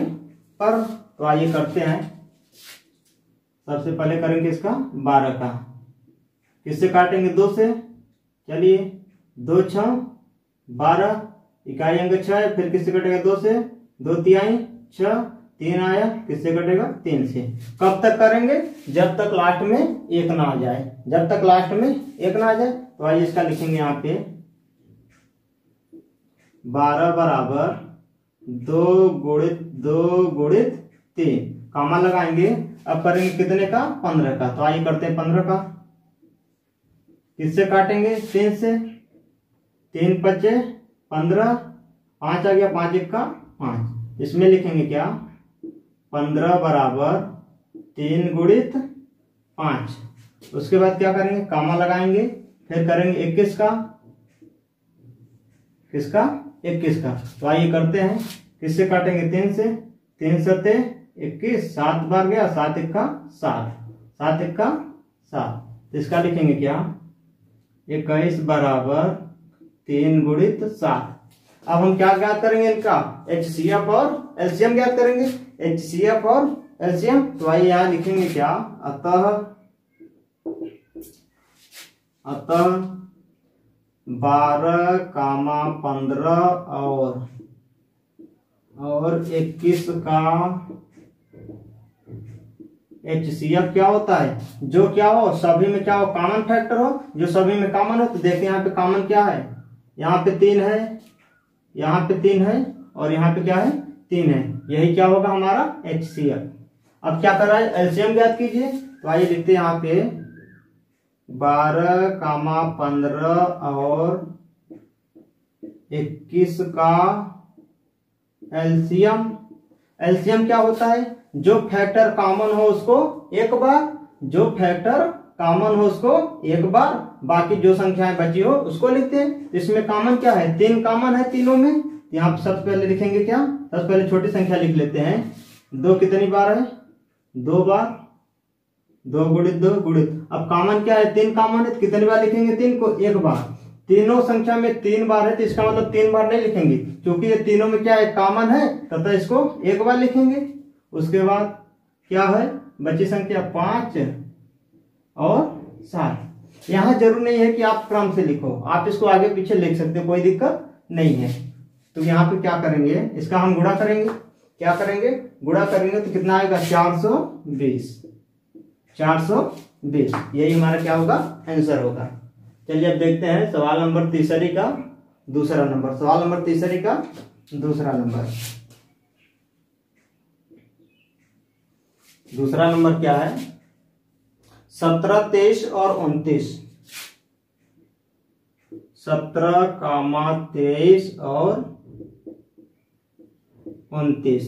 पर तो आइए करते हैं। सबसे पहले करेंगे इसका 12 का किससे काटेंगे 2 से। चलिए 2 6 12 इकाई अंक 6 है। फिर किससे कटेगा 2 से 2 तिहाई 6 3 आया किससे कटेगा 3 से। कब तक करेंगे जब तक लास्ट में 1 ना आ जाए। तो आइए इसका लिखेंगे यहाँ पे 12 बराबर 2 गुणित 3 कामा लगाएंगे। अब करेंगे कितने का 15 का। तो आइए करते हैं 15 का किससे काटेंगे 3 से। 3 5 15 5 आ गया 5 1 का 5। इसमें लिखेंगे क्या 15 बराबर 3 गुणित 5। उसके बाद क्या करेंगे कामा लगाएंगे। फिर करेंगे 21 का किसका 21 का। तो आइए करते हैं किससे काटेंगे 3 से। 3 7 21 7 बार गया 7 1 का 7 1 का 7। इसका लिखेंगे क्या 21 बराबर 3 गुणित 7। अब हम क्या ज्ञात करेंगे इनका HCF और LCM ज्ञात करेंगे। HCF और LCM तो आइए यहां लिखेंगे क्या अतः 12, 15 और 21 का HCF क्या होता है जो क्या हो सभी में क्या हो कॉमन फैक्टर हो जो सभी में कॉमन हो। तो देखिए यहाँ पे कॉमन क्या है यहाँ पे 3 है यहाँ पे 3 है और यहाँ पे क्या है 3 है। यही क्या होगा हमारा HCF। अब क्या कर रहा है LCM ज्ञात कीजिए। तो आइए लिखते हैं यहाँ पे 12, 15 और 21 का LCM क्या होता है जो फैक्टर कॉमन हो उसको एक बार बाकी जो संख्याएं बची हो उसको लिखते हैं। इसमें कॉमन क्या है 3 कॉमन है तीनों में। यहाँ पे सबसे पहले लिखेंगे क्या सबसे पहले छोटी संख्या लिख लेते हैं। 2 कितनी बार है 2 बार 2 गुणित 2 गुणित। अब कॉमन क्या है 3 कॉमन है। कितनी बार लिखेंगे 3 को 1 बार। तीनों संख्या में 3 बार है तो इसका मतलब 3 बार नहीं लिखेंगे क्योंकि ये तीनों में क्या है कॉमन है तथा इसको 1 बार लिखेंगे। उसके बाद क्या है बची संख्या 5 और 7। यहाँ जरूर नहीं है कि आप क्रम से लिखो, आप इसको आगे पीछे लिख सकते हो, कोई दिक्कत नहीं है। तो यहाँ पे क्या करेंगे, इसका हम गुणा करेंगे। क्या करेंगे, गुणा करेंगे तो कितना आएगा, 420। 420 यही हमारा क्या होगा, आंसर होगा। चलिए अब देखते हैं सवाल नंबर तीसरी का दूसरा नंबर। सवाल नंबर तीसरी का दूसरा नंबर। दूसरा नंबर क्या है, 17, 23 और 29। 17, 23 और 29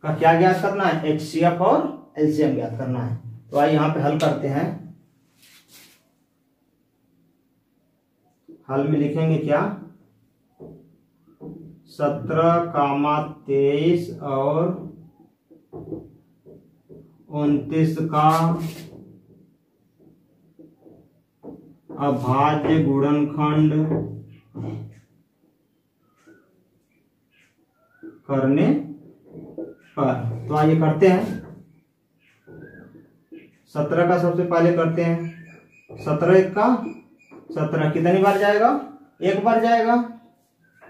का क्या ज्ञात करना है, एचसीएफ और एलसीएम ज्ञात करना है। तो आइए यहाँ पे हल करते हैं। हल में लिखेंगे क्या, 17, 23 और 29 का अभाज्य गुणनखंड करने पर। तो आइए करते हैं। 17 का सबसे पहले करते हैं। 17 का 17 कितनी बार जाएगा, एक बार जाएगा।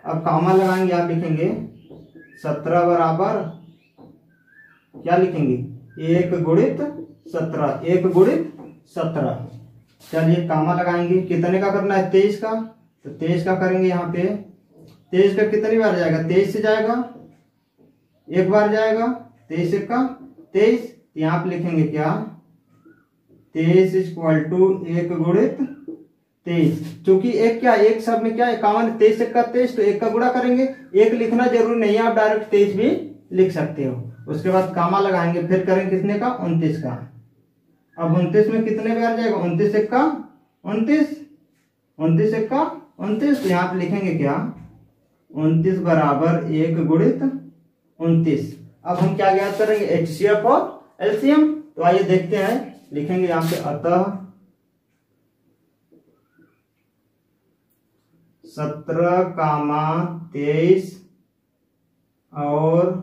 अब कामा लगाएंगे, आप लिखेंगे 17 बराबर क्या लिखेंगे, 1 गुणित 17, 1 गुणित 17। चलिए कामा लगाएंगे, कितने का करना है, 23 का। तो 23 का करेंगे, यहाँ पे 23 का कितनी बार जाएगा, 23 से जाएगा, एक बार जाएगा। 23 का 23, यहाँ पे लिखेंगे क्या, 23 इक्वल टू 1 गुणित 23। क्योंकि एक क्या, एक सब में क्या है कॉमन, 23 का 23, तो एक का गुणा करेंगे। एक लिखना जरूरी नहीं है, आप डायरेक्ट 23 भी लिख सकते हो। उसके बाद कामा लगाएंगे, फिर करेंगे कितने का, 29 का। अब 29 में कितने बार जाएगा, 29 एक का 29, 29 एक का 29। तो यहाँ पे लिखेंगे क्या, 29 बराबर 1 गुणित 29। अब हम क्या ज्ञात करेंगे, एचसीएफ और एलसीएम। तो आइए देखते हैं, लिखेंगे यहाँ पे अतः 17, 23 और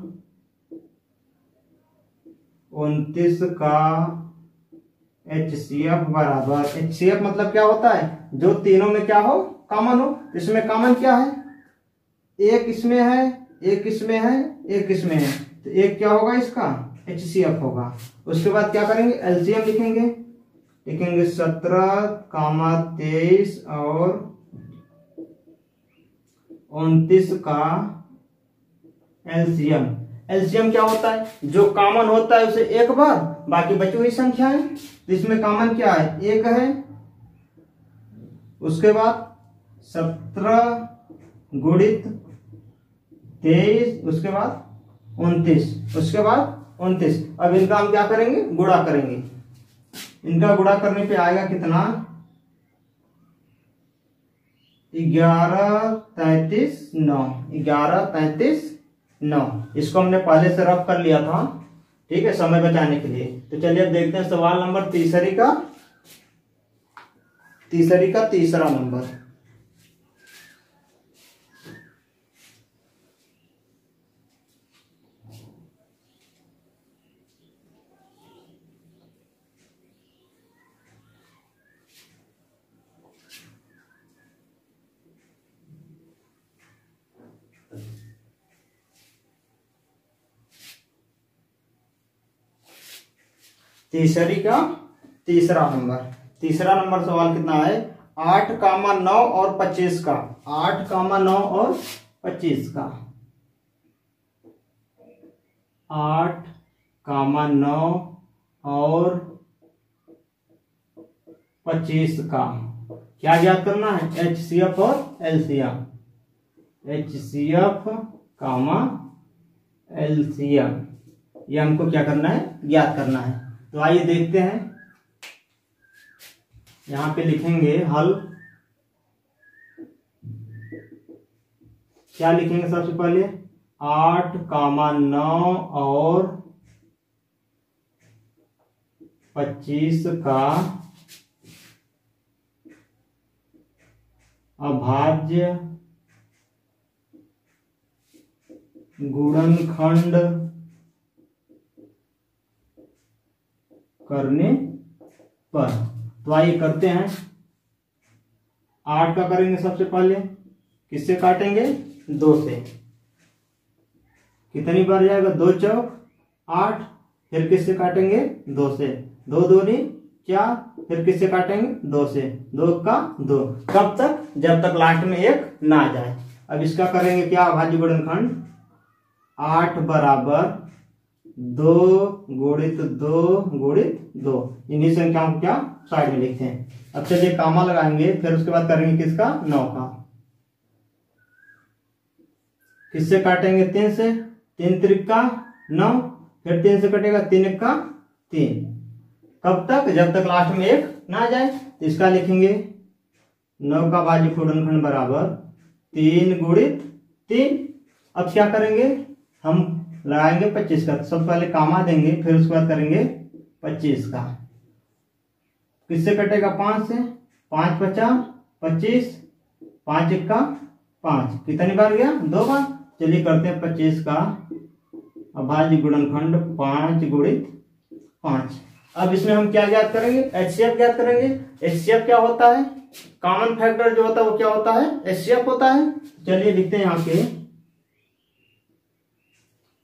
29 का एचसीएफ बराबर, एचसीएफ मतलब क्या होता है, जो तीनों में क्या हो, कॉमन हो। इसमें कॉमन क्या है, एक इसमें है, एक इसमें है, एक इसमें है, तो एक क्या होगा, इसका एचसीएफ होगा। उसके बाद क्या करेंगे, एलसीएम लिखेंगे। लिखेंगे 17, 23 और 29 का एलसीएम। एलसीएम क्या होता है, जो कॉमन होता है उसे एक बार, बाकी बची हुई संख्या है। तो इसमें कॉमन क्या है, एक है। उसके बाद 17 गुणित 23, उसके बाद 29, उसके बाद 29। अब इनका हम क्या करेंगे, गुणा करेंगे। इनका गुणा करने पे आएगा कितना, 11, 33, 9, 11, 33, 9। इसको हमने पहले से रफ कर लिया था, ठीक है, समय बचाने के लिए। तो चलिए अब देखते हैं सवाल नंबर तीसरी का तीसरा नंबर। तीसरी का तीसरा नंबर सवाल कितना है, 8, 9 और 25 का। 8, 9 और 25 का। 8, 9 और 25 का क्या ज्ञात करना है, एचसीएफ और एलसीएम। एचसीएफ एलसीएम, ये हमको क्या करना है, ज्ञात करना है। तो आइए देखते हैं, यहां पे लिखेंगे हल। क्या लिखेंगे सबसे पहले, 8, 9 और 25 का अभाज्य गुणनखंड करने पर। तो आइए करते हैं। 8 का करेंगे सबसे पहले, किससे काटेंगे? 2 से। कितनी बार जाएगा? 2 चौक 8। फिर किससे काटेंगे? 2 से। 2 दूनी 4। फिर किससे काटेंगे? 2 से। 2 का 2। कब तक? जब तक लास्ट में 1 ना आ जाए। अब इसका करेंगे क्या? अभाज्य गुणनखंड। 8 बराबर 2 गुणित 2 गुणित 2। इन्हीं संख्याओं को क्या साइड में लिखते हैं। अब चलिए कामा लगाएंगे, फिर उसके बाद करेंगे किसका? 9 का। किससे काटेंगे? 3 से। 3 त्रिका 9। फिर 3 से कटेगा 3 का 3। कब तक? जब तक लास्ट में 1 ना आ जाए। तो इसका लिखेंगे 9 का भाज्य गुणनखंड बराबर 3 गुणित 3। अब क्या करेंगे? हम लगाएंगे 25 का। सबसे पहले कामा देंगे, फिर उसके बाद करेंगे 25 का। किससे कटेगा? 5 से। 5 50 25। 5 1 का 5। कितनी बार गया? 2 बार। चलिए करते हैं 25 का अभाज्य गुणनखंड 5 गुणित 5। अब इसमें हम क्या ज्ञात करेंगे? HCF ज्ञात करेंगे। HCF क्या होता है? कॉमन फैक्टर जो होता है वो क्या होता है? HCF होता है। चलिए लिखते हैं यहाँ पे,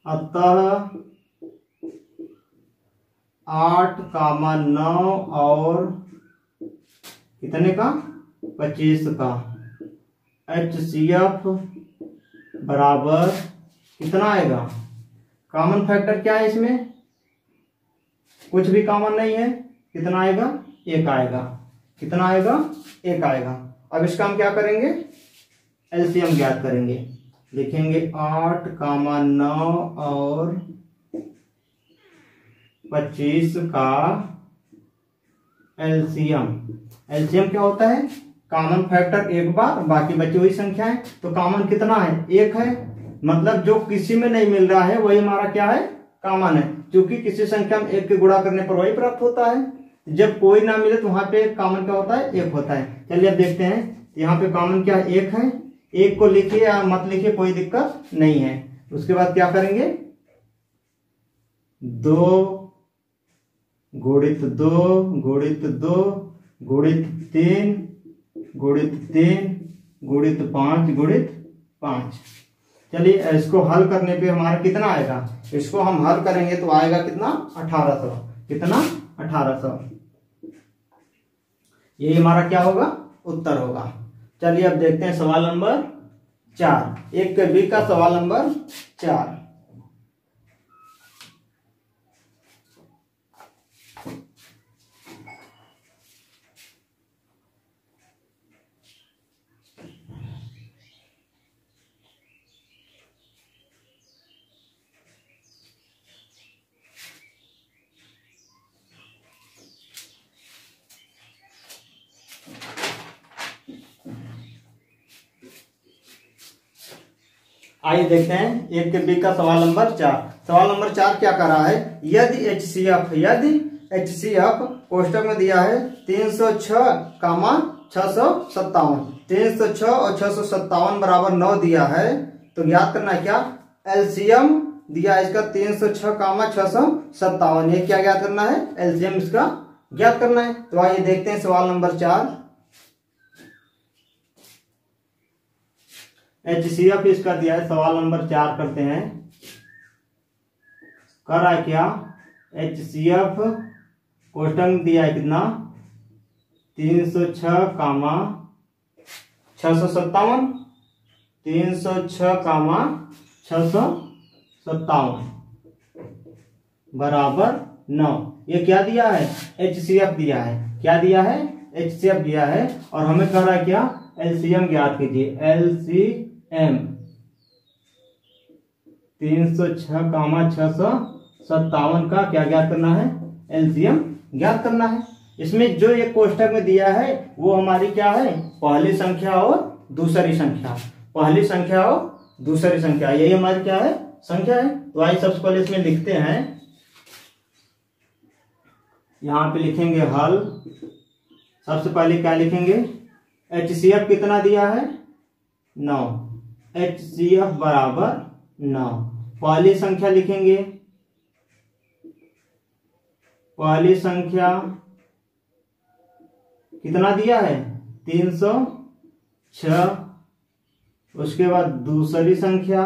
अतः 8, 9 और कितने का? 25 का HCF बराबर कितना आएगा? कॉमन फैक्टर क्या है इसमें? कुछ भी कॉमन नहीं है। कितना आएगा? 1 आएगा। कितना आएगा? 1 आएगा। अब इसका हम क्या करेंगे? एलसीएम ज्ञात करेंगे। लिखेंगे 8, 9 और 25 का एलसीएम। एलसीएम क्या होता है? कॉमन फैक्टर 1 बार, बाकी बची हुई संख्या है। तो कॉमन कितना है? 1 है। मतलब जो किसी में नहीं मिल रहा है वही हमारा क्या है? कॉमन है। क्योंकि किसी संख्या में 1 के गुणा करने पर वही प्राप्त होता है। जब कोई ना मिले तो वहां पे कॉमन क्या होता है? 1 होता है। चलिए अब देखते हैं। यहाँ पे कॉमन क्या है? 1 है। 1 को लिखिए या मत लिखिए, कोई दिक्कत नहीं है। उसके बाद क्या करेंगे? 2 गुणित 2 गुणित 2 गुणित 3 गुणित 3 गुणित 5 गुणित 5। चलिए इसको हल करने पे हमारा कितना आएगा? इसको हम हल करेंगे तो आएगा कितना? 1800। कितना? 1800। यही हमारा क्या होगा? उत्तर होगा। चलिए अब देखते हैं सवाल नंबर 4। 1 के बी का सवाल नंबर 4। आइए देखते हैं 1 के बी का सवाल नंबर 4। सवाल नंबर 4 क्या कर रहा है? यदि HCF कोष्टक में दिया है 306, 657। 306 और 657 बराबर 9 दिया है। तो ज्ञात करना है क्या? एलसीएम दिया है इसका 306, 657। ये क्या ज्ञात करना है? एलसीएम इसका ज्ञात करना है। तो आइए देखते हैं सवाल नंबर 4। HCF इसका दिया है। सवाल नंबर 4 करते हैं। कर रहा है क्या? HCF कोष्टक में दिया है कितना? 306, 657। 306, 657 बराबर 9। ये क्या दिया है? HCF दिया है। क्या दिया है? HCF दिया है। और हमें कह रहा है क्या? एलसीएम ज्ञात कीजिए। LCM 306, 657 का क्या ज्ञात करना है? एलसीएम ज्ञात करना है। इसमें जो एक कोष्टक में दिया है वो हमारी क्या है? पहली संख्या और दूसरी संख्या। पहली संख्या और दूसरी संख्या, यही हमारी क्या है? संख्या है। तो आइए सबसे पहले इसमें लिखते हैं। यहां पे लिखेंगे हल। सबसे पहले क्या लिखेंगे? HCF कितना दिया है? 9। HCF बराबर 9। पहली संख्या लिखेंगे। पहली संख्या कितना दिया है? 6, उसके बाद दूसरी संख्या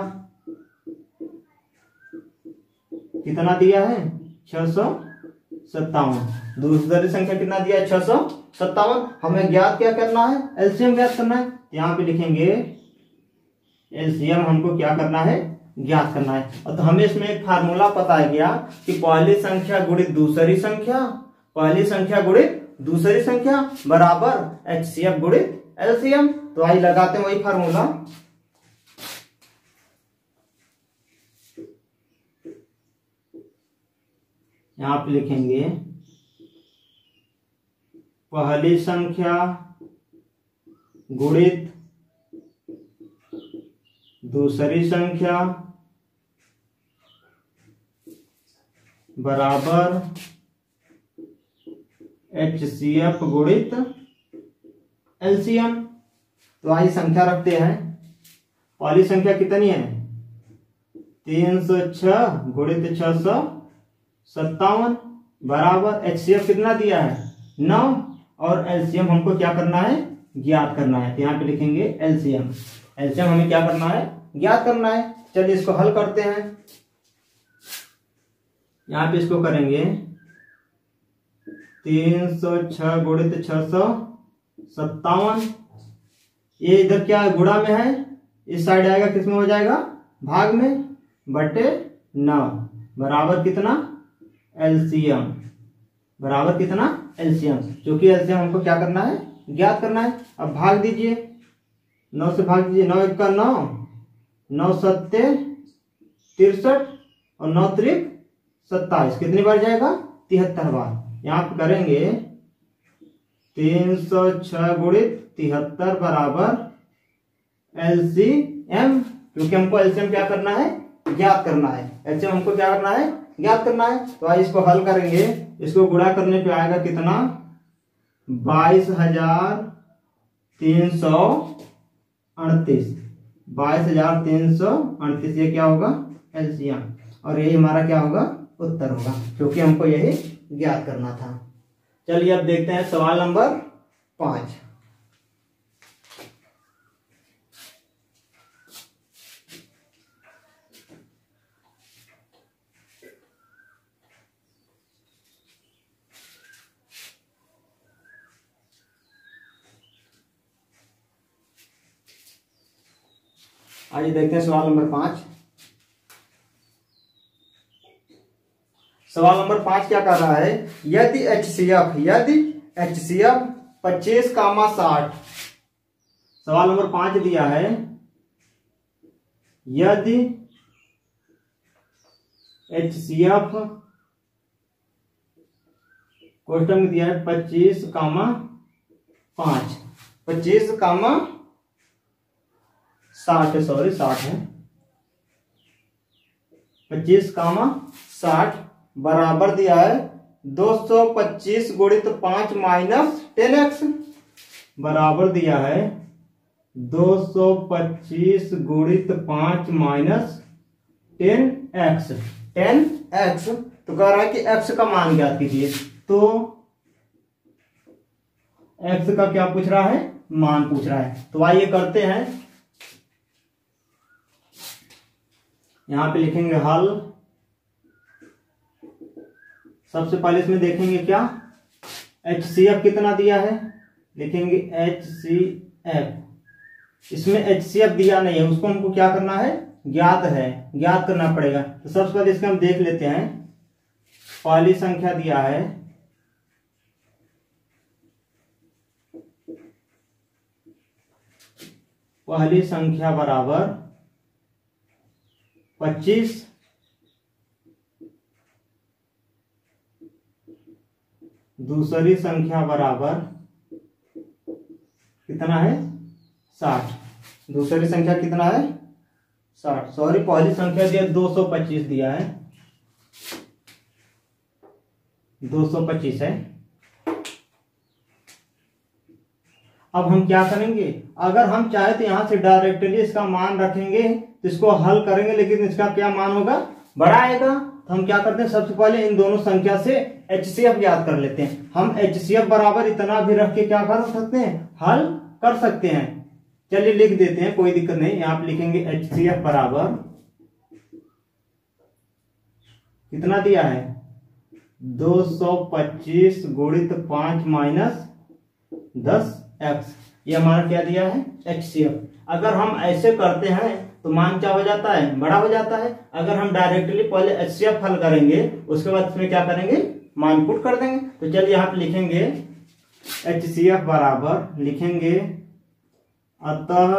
कितना दिया है 657, दूसरी संख्या कितना दिया है 657। हमें ज्ञात क्या करना है, एलसीएम ज्ञात करना है। यहाँ पे लिखेंगे एलसीएम हमको क्या करना है, ज्ञात करना है। और तो हमें इसमें एक फार्मूला पता है गया कि पहली संख्या गुणित दूसरी संख्या, पहली संख्या गुणित दूसरी संख्या बराबर एचसीएफ गुणित एलसीएम। तो आइए लगाते हैं वही फार्मूला। यहां पे लिखेंगे पहली संख्या गुणित दूसरी संख्या बराबर एचसीएफ गुणित एलसीएम। तो आइए संख्या रखते हैं। पहली संख्या कितनी है 306 गुणित 657 बराबर एचसीएफ कितना दिया है 9, और एलसीएम हमको क्या करना है, ज्ञात करना है। तो यहाँ पे लिखेंगे एलसीएम, एलसीएम हमें क्या करना है, ज्ञात करना है। चलिए इसको हल करते हैं। यहाँ पे इसको करेंगे 306 गुणित 657, ये इधर क्या है गुणा में है, इस साइड आएगा किस में हो जाएगा, भाग में, बटे 9 बराबर कितना एलसीएम, बराबर कितना एलसीएम, क्योंकि एलसीएम हमको क्या करना है, ज्ञात करना है। अब भाग दीजिए, 9 से भाग दीजिए, 9 1 का 9, 9 सत्ते 63 और 9 त्रिक 27, कितनी बार जाएगा 73 बार। यहाँ पे करेंगे 306 गुणित 73 बराबर एलसीएम, क्योंकि हमको एलसीएम क्या करना है, ज्ञात करना है। एलसीएम हमको क्या करना है, ज्ञात करना है। तो आज इसको हल करेंगे, इसको गुणा करने पे आएगा कितना 22,338, 22,338, ये क्या होगा एलसीएम, और यही हमारा क्या होगा उत्तर होगा, क्योंकि हमको यही ज्ञात करना था। चलिए अब देखते हैं सवाल नंबर 5। आइए देखते हैं सवाल नंबर 5। सवाल नंबर 5 क्या कर रहा है, यदि एचसीएफ 25,60। सवाल नंबर 5 दिया है, यदि एचसीएफ क्वेश्चन में दिया है 25,5, 25,60 सॉरी 60 है, 25,60 बराबर दिया है 225 गुणित 5 माइनस 10x, बराबर दिया है 225 गुणित 5 माइनस 10x, 10x। तो कह रहा है कि x का मान ज्ञात कीजिए। तो x का क्या पूछ रहा है, मान पूछ रहा है। तो आइए करते हैं, यहां पे लिखेंगे हल। सबसे पहले इसमें देखेंगे क्या एचसीएफ कितना दिया है, लिखेंगे एचसीएफ। इसमें एचसीएफ दिया नहीं है, उसको हमको क्या करना है, ज्ञात है, ज्ञात करना पड़ेगा। तो सबसे पहले इसका हम देख लेते हैं। पहली संख्या दिया है पहली संख्या बराबर 25, दूसरी संख्या बराबर कितना है 60, दूसरी संख्या कितना है 60, सॉरी पहली संख्या दिया 225 दिया है, 225 है। अब हम क्या करेंगे, अगर हम चाहे तो यहां से डायरेक्टली इसका मान रखेंगे, तो इसको हल करेंगे, लेकिन इसका क्या मान होगा, बड़ा आएगा। तो हम क्या करते हैं, सबसे पहले इन दोनों संख्या से एचसीएफ ज्ञात कर लेते हैं। हम एचसीएफ बराबर इतना भी रख के क्या कर सकते हैं, हल कर सकते हैं। चलिए लिख देते हैं, कोई दिक्कत नहीं। यहाँ पे लिखेंगे HCF बराबर कितना दिया है 225 गुणित 5 माइनस 10x, ये हमारा क्या दिया है HCF। अगर हम ऐसे करते हैं तो मान क्या हो जाता है, बड़ा हो जाता है। अगर हम डायरेक्टली पहले HCF हल करेंगे, उसके बाद इसमें क्या करेंगे, मान पुट कर देंगे। तो चलिए यहाँ पे लिखेंगे HCF बराबर लिखेंगे अतः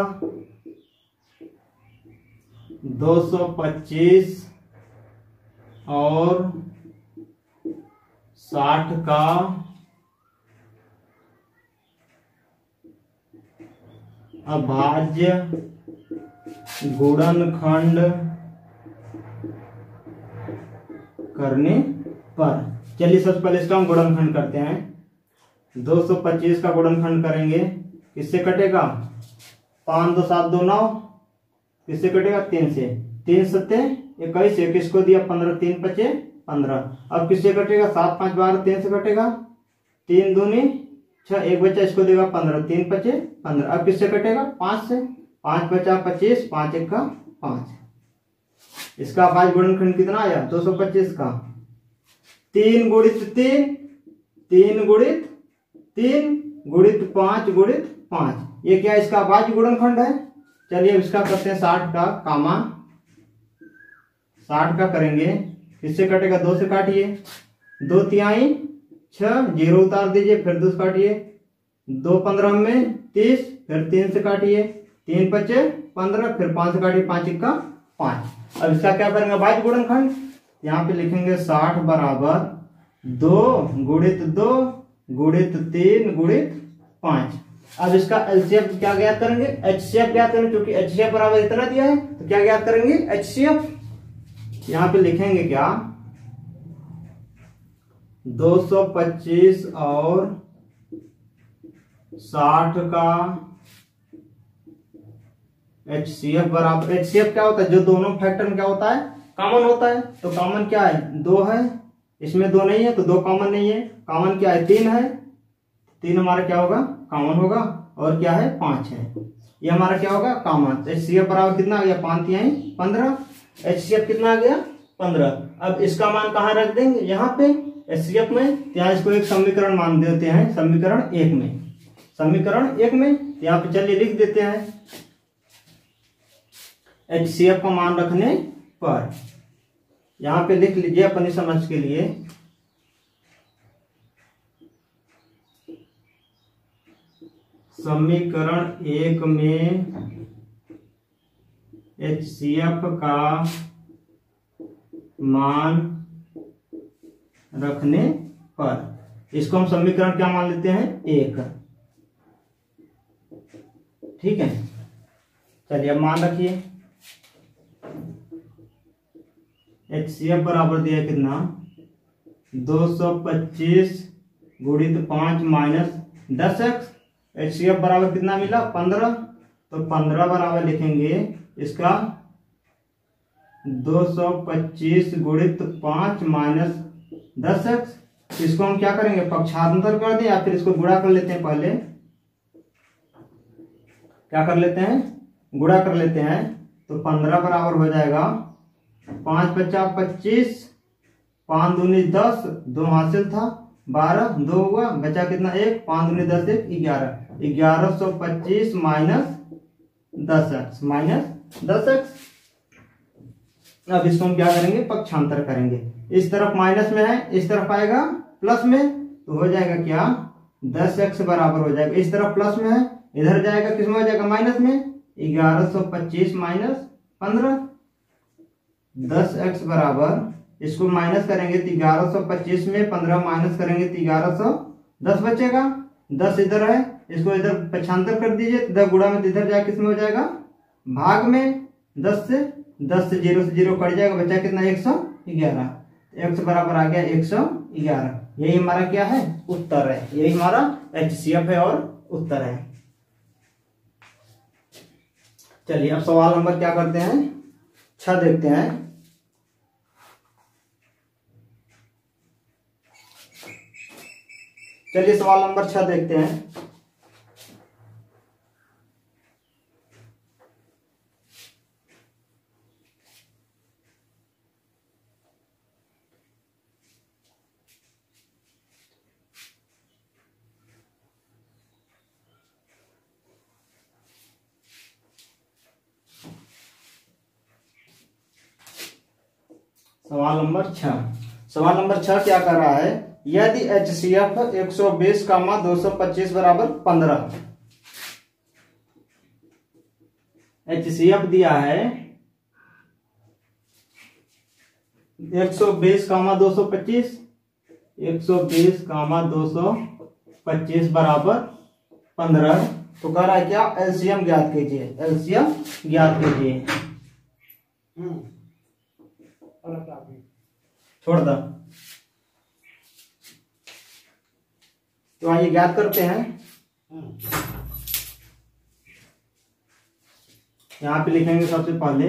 225 और 60 का अभाज्य गुणनखंड करने पर। चलिए सबसे पहले इसका हम गुणनखंड करते हैं। 225 का गुणनखंड करेंगे, किससे कटेगा 5 2 7 2 9, किससे कटेगा 3 से, 3 सत्ते 21, 21 को दिया 15, 3 पचे 15। अब किससे कटेगा 7 5 12, 3 से कटेगा 3 दूनी 6, 1 बचा इसको देगा 15, 3 पचे 15। अब किससे कटेगा 5 से, 5 बचा 25, 5 1 का 5। इसका अभाज्य गुणनखंड कितना आया 225 का 3 गुणित 3, 3 गुणित 3 गुणित 5 गुणित 5, ये क्या इसका अभाज्य गुणनखंड है। चलिए अब इसका करते हैं 60 का कामा 60 का करेंगे, किससे कटेगा 2 से काटिए, 2 तिहाई 6, 0 उतार दीजिए, फिर 2 से काटिए, 2 15 में 30, फिर 3 से काटिए, 3 पचे 15, फिर 5 से काटिए, 5 1 का 5। अब इसका क्या करेंगे अभाज्य गुणनखंड, यहाँ पे लिखेंगे 60 बराबर 2 गुणित 2 गुणित 3 गुणित 5। अब इसका एलसीएफ क्या ज्ञात करेंगे, HCF ज्ञात करेंगे, क्योंकि HCF बराबर इतना दिया है तो क्या ज्ञात करेंगे HCF। यहाँ पे लिखेंगे क्या 225 और 60 का HCF बराबर, HCF क्या होता है, जो दोनों फैक्टर में क्या होता है कॉमन होता है। तो कॉमन क्या है 2 है, इसमें 2 नहीं है तो 2 कॉमन नहीं है। कॉमन क्या है 3 है, 3 हमारा क्या होगा कॉमन होगा, और क्या है 5 है, ये हमारा क्या होगा कॉमन। HCF बराबर कितना आ गया 5 तिहाई 15, HCF कितना आ गया 15। अब इसका मान कहाँ रख देंगे यहाँ पे HCF में, यहाँ इसको एक समीकरण मान देते हैं, समीकरण 1 में, समीकरण 1 में यहाँ पे चलिए लिख देते हैं HCF का मान रखने पर। यहाँ पे लिख लीजिए अपनी समझ के लिए, समीकरण 1 में HCF का मान रखने पर, इसको हम समीकरण क्या मान लेते हैं 1, ठीक है। चलिए अब मान रखिए HCF बराबर दिया कितना 225 गुणित 5 माइनस 10x, HCF बराबर कितना मिला 15, तो 15 बराबर लिखेंगे इसका 225 गुणित 5 माइनस 10x। इसको हम क्या करेंगे पक्षांतर कर दें या फिर इसको गुणा कर लेते हैं, पहले क्या कर लेते हैं गुणा कर लेते हैं। तो 15 बराबर हो जाएगा 5 50 25, 5 दूनी 10, 2 हासिल था 12, 2 हुआ बचा कितना 1, 5 दूनी 10 1 11, 1125 माइनस 10x माइनस 10x। अब इसको हम क्या करेंगे पक्षांतर करेंगे, इस तरफ माइनस में है इस तरफ आएगा प्लस में, तो हो जाएगा क्या 10x बराबर हो जाएगा, इस तरफ प्लस में है इधर जाएगा किस में हो जाएगा माइनस में, 1125 माइनस 15, 10x बराबर इसको माइनस करेंगे तो 1125 में 15 माइनस करेंगे तो 1110 बचेगा, 10 इधर है इसको इधर पक्षांतर कर दीजिए, इधर गुणा में इधर जाए किस में हो जाएगा भाग में, 10 से 0 कट जाएगा, बचा कितना 111, x बराबर आ गया 111। यही हमारा क्या है उत्तर है, यही हमारा HCF है और उत्तर है। चलिए अब सवाल नंबर क्या करते हैं 6 देखते हैं। चलिए सवाल नंबर 6 देखते हैं। सवाल नंबर 6। सवाल नंबर 6 क्या कर रहा है, यदि HCF 120, 225 बराबर 15। HCF दिया है 120, 225, 120, 225 बराबर 15। तो कह रहा है क्या, एलसीएम ज्ञात कीजिए, एलसीएम ज्ञात कीजिए। छोड़ दो। तो आइए ज्ञात करते हैं। यहां पे लिखेंगे सबसे पहले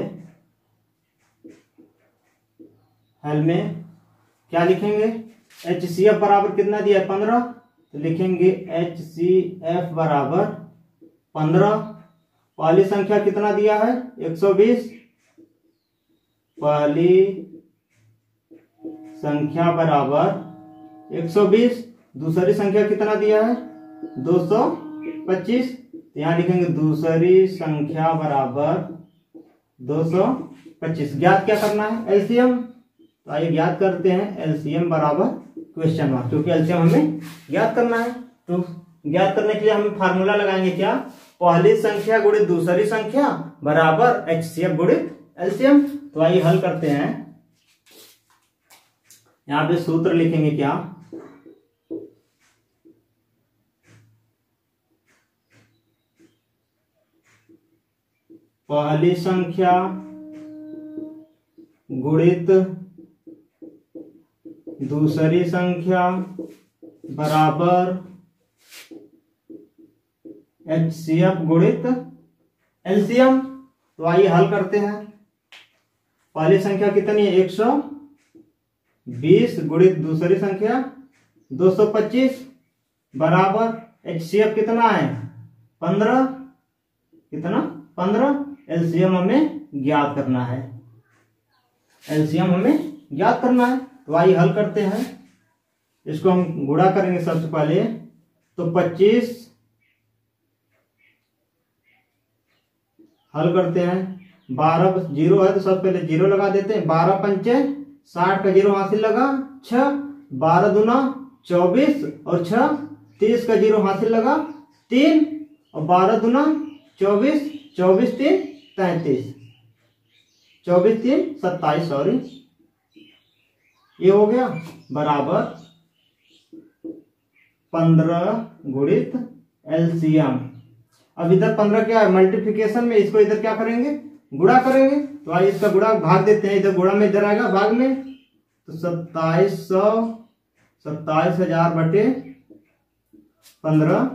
हल में क्या लिखेंगे, HCF बराबर कितना दिया है 15, तो लिखेंगे HCF बराबर 15। पहली संख्या कितना दिया है 120, पहली संख्या बराबर 120। दूसरी संख्या कितना दिया है 225, तो यहां लिखेंगे दूसरी संख्या बराबर 225। ज्ञात क्या करना है, एलसीएम। तो आइए ज्ञात करते हैं, एलसीएम बराबर क्वेश्चन मार्क, क्योंकि एलसीएम हमें ज्ञात करना है। तो ज्ञात करने के लिए हम फार्मूला लगाएंगे क्या, पहली संख्या गुणित दूसरी संख्या बराबर HCF गुणित एलसीएम। तो आइए हल करते हैं। यहां पे सूत्र लिखेंगे क्या, पहली संख्या गुणित दूसरी संख्या बराबर HCF गुणित एलसीएम। तो आइए हल करते हैं। पहली संख्या कितनी है 120 गुणित दूसरी संख्या 225 बराबर HCF कितना है 15, कितना 15। एलसीएम हमें ज्ञात करना है, एलसीएम हमें ज्ञात करना है। तो आइए हल करते हैं। इसको हम गुणा करेंगे सबसे पहले, तो 25 हल करते हैं। 12 जीरो है तो सबसे पहले जीरो लगा देते हैं। 12 पंचे 60 का जीरो हासिल लगा 6, 12 दूना 24 और 6 30 का जीरो हासिल लगा 3 और 12 दूना 24, 24 3 33, 24 3 27, सॉरी ये हो गया बराबर 15 गुणित एलसीएम। अब इधर 15 क्या है मल्टीप्लिकेशन में, इसको इधर क्या करेंगे गुणा करेंगे। तो आइए इसका गुणा भाग देते हैं, इधर गुणा में इधर आएगा भाग में, तो 27,000 बटे 15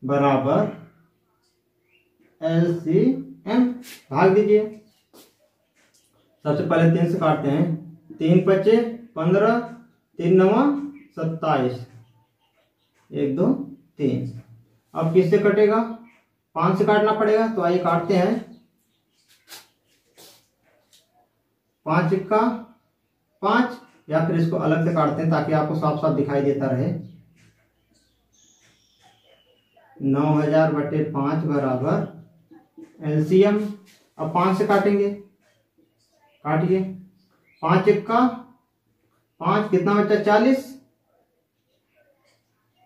बराबर एलसीएम। भाग दीजिए। सबसे पहले 3 से काटते हैं, 3 पचे 15, 3 नवा 27, 1 2 3। अब किससे कटेगा 5 से काटना पड़ेगा। तो आइए काटते हैं। 5 का 5, या फिर इसको अलग से काटते हैं ताकि आपको साफ साफ दिखाई देता रहे। 9,000 बटे 5 बराबर एलसीएम। अब 5 से काटेंगे, काटिए। 5 का 5 कितना बचा 40,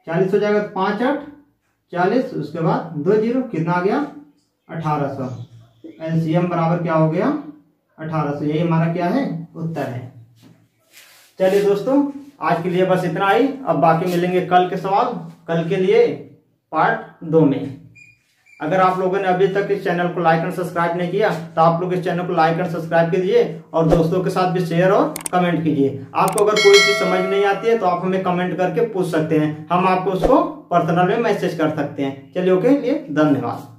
40 हो जाएगा। 5 8 40, उसके बाद 2 जीरो कितना आ गया 1800। एलसीएम बराबर क्या हो गया 1800। यही हमारा क्या है उत्तर है। चलिए दोस्तों आज के लिए बस इतना ही। अब बाकी मिलेंगे कल के सवाल, कल के लिए पार्ट 2 में। अगर आप लोगों ने अभी तक इस चैनल को लाइक और सब्सक्राइब नहीं किया तो आप लोग इस चैनल को लाइक और सब्सक्राइब कीजिए और दोस्तों के साथ भी शेयर और कमेंट कीजिए। आपको अगर कोई चीज समझ नहीं आती है तो आप हमें कमेंट करके पूछ सकते हैं, हम आपको उसको पर्सनल में मैसेज कर सकते हैं। चलिए ओके, लिए धन्यवाद।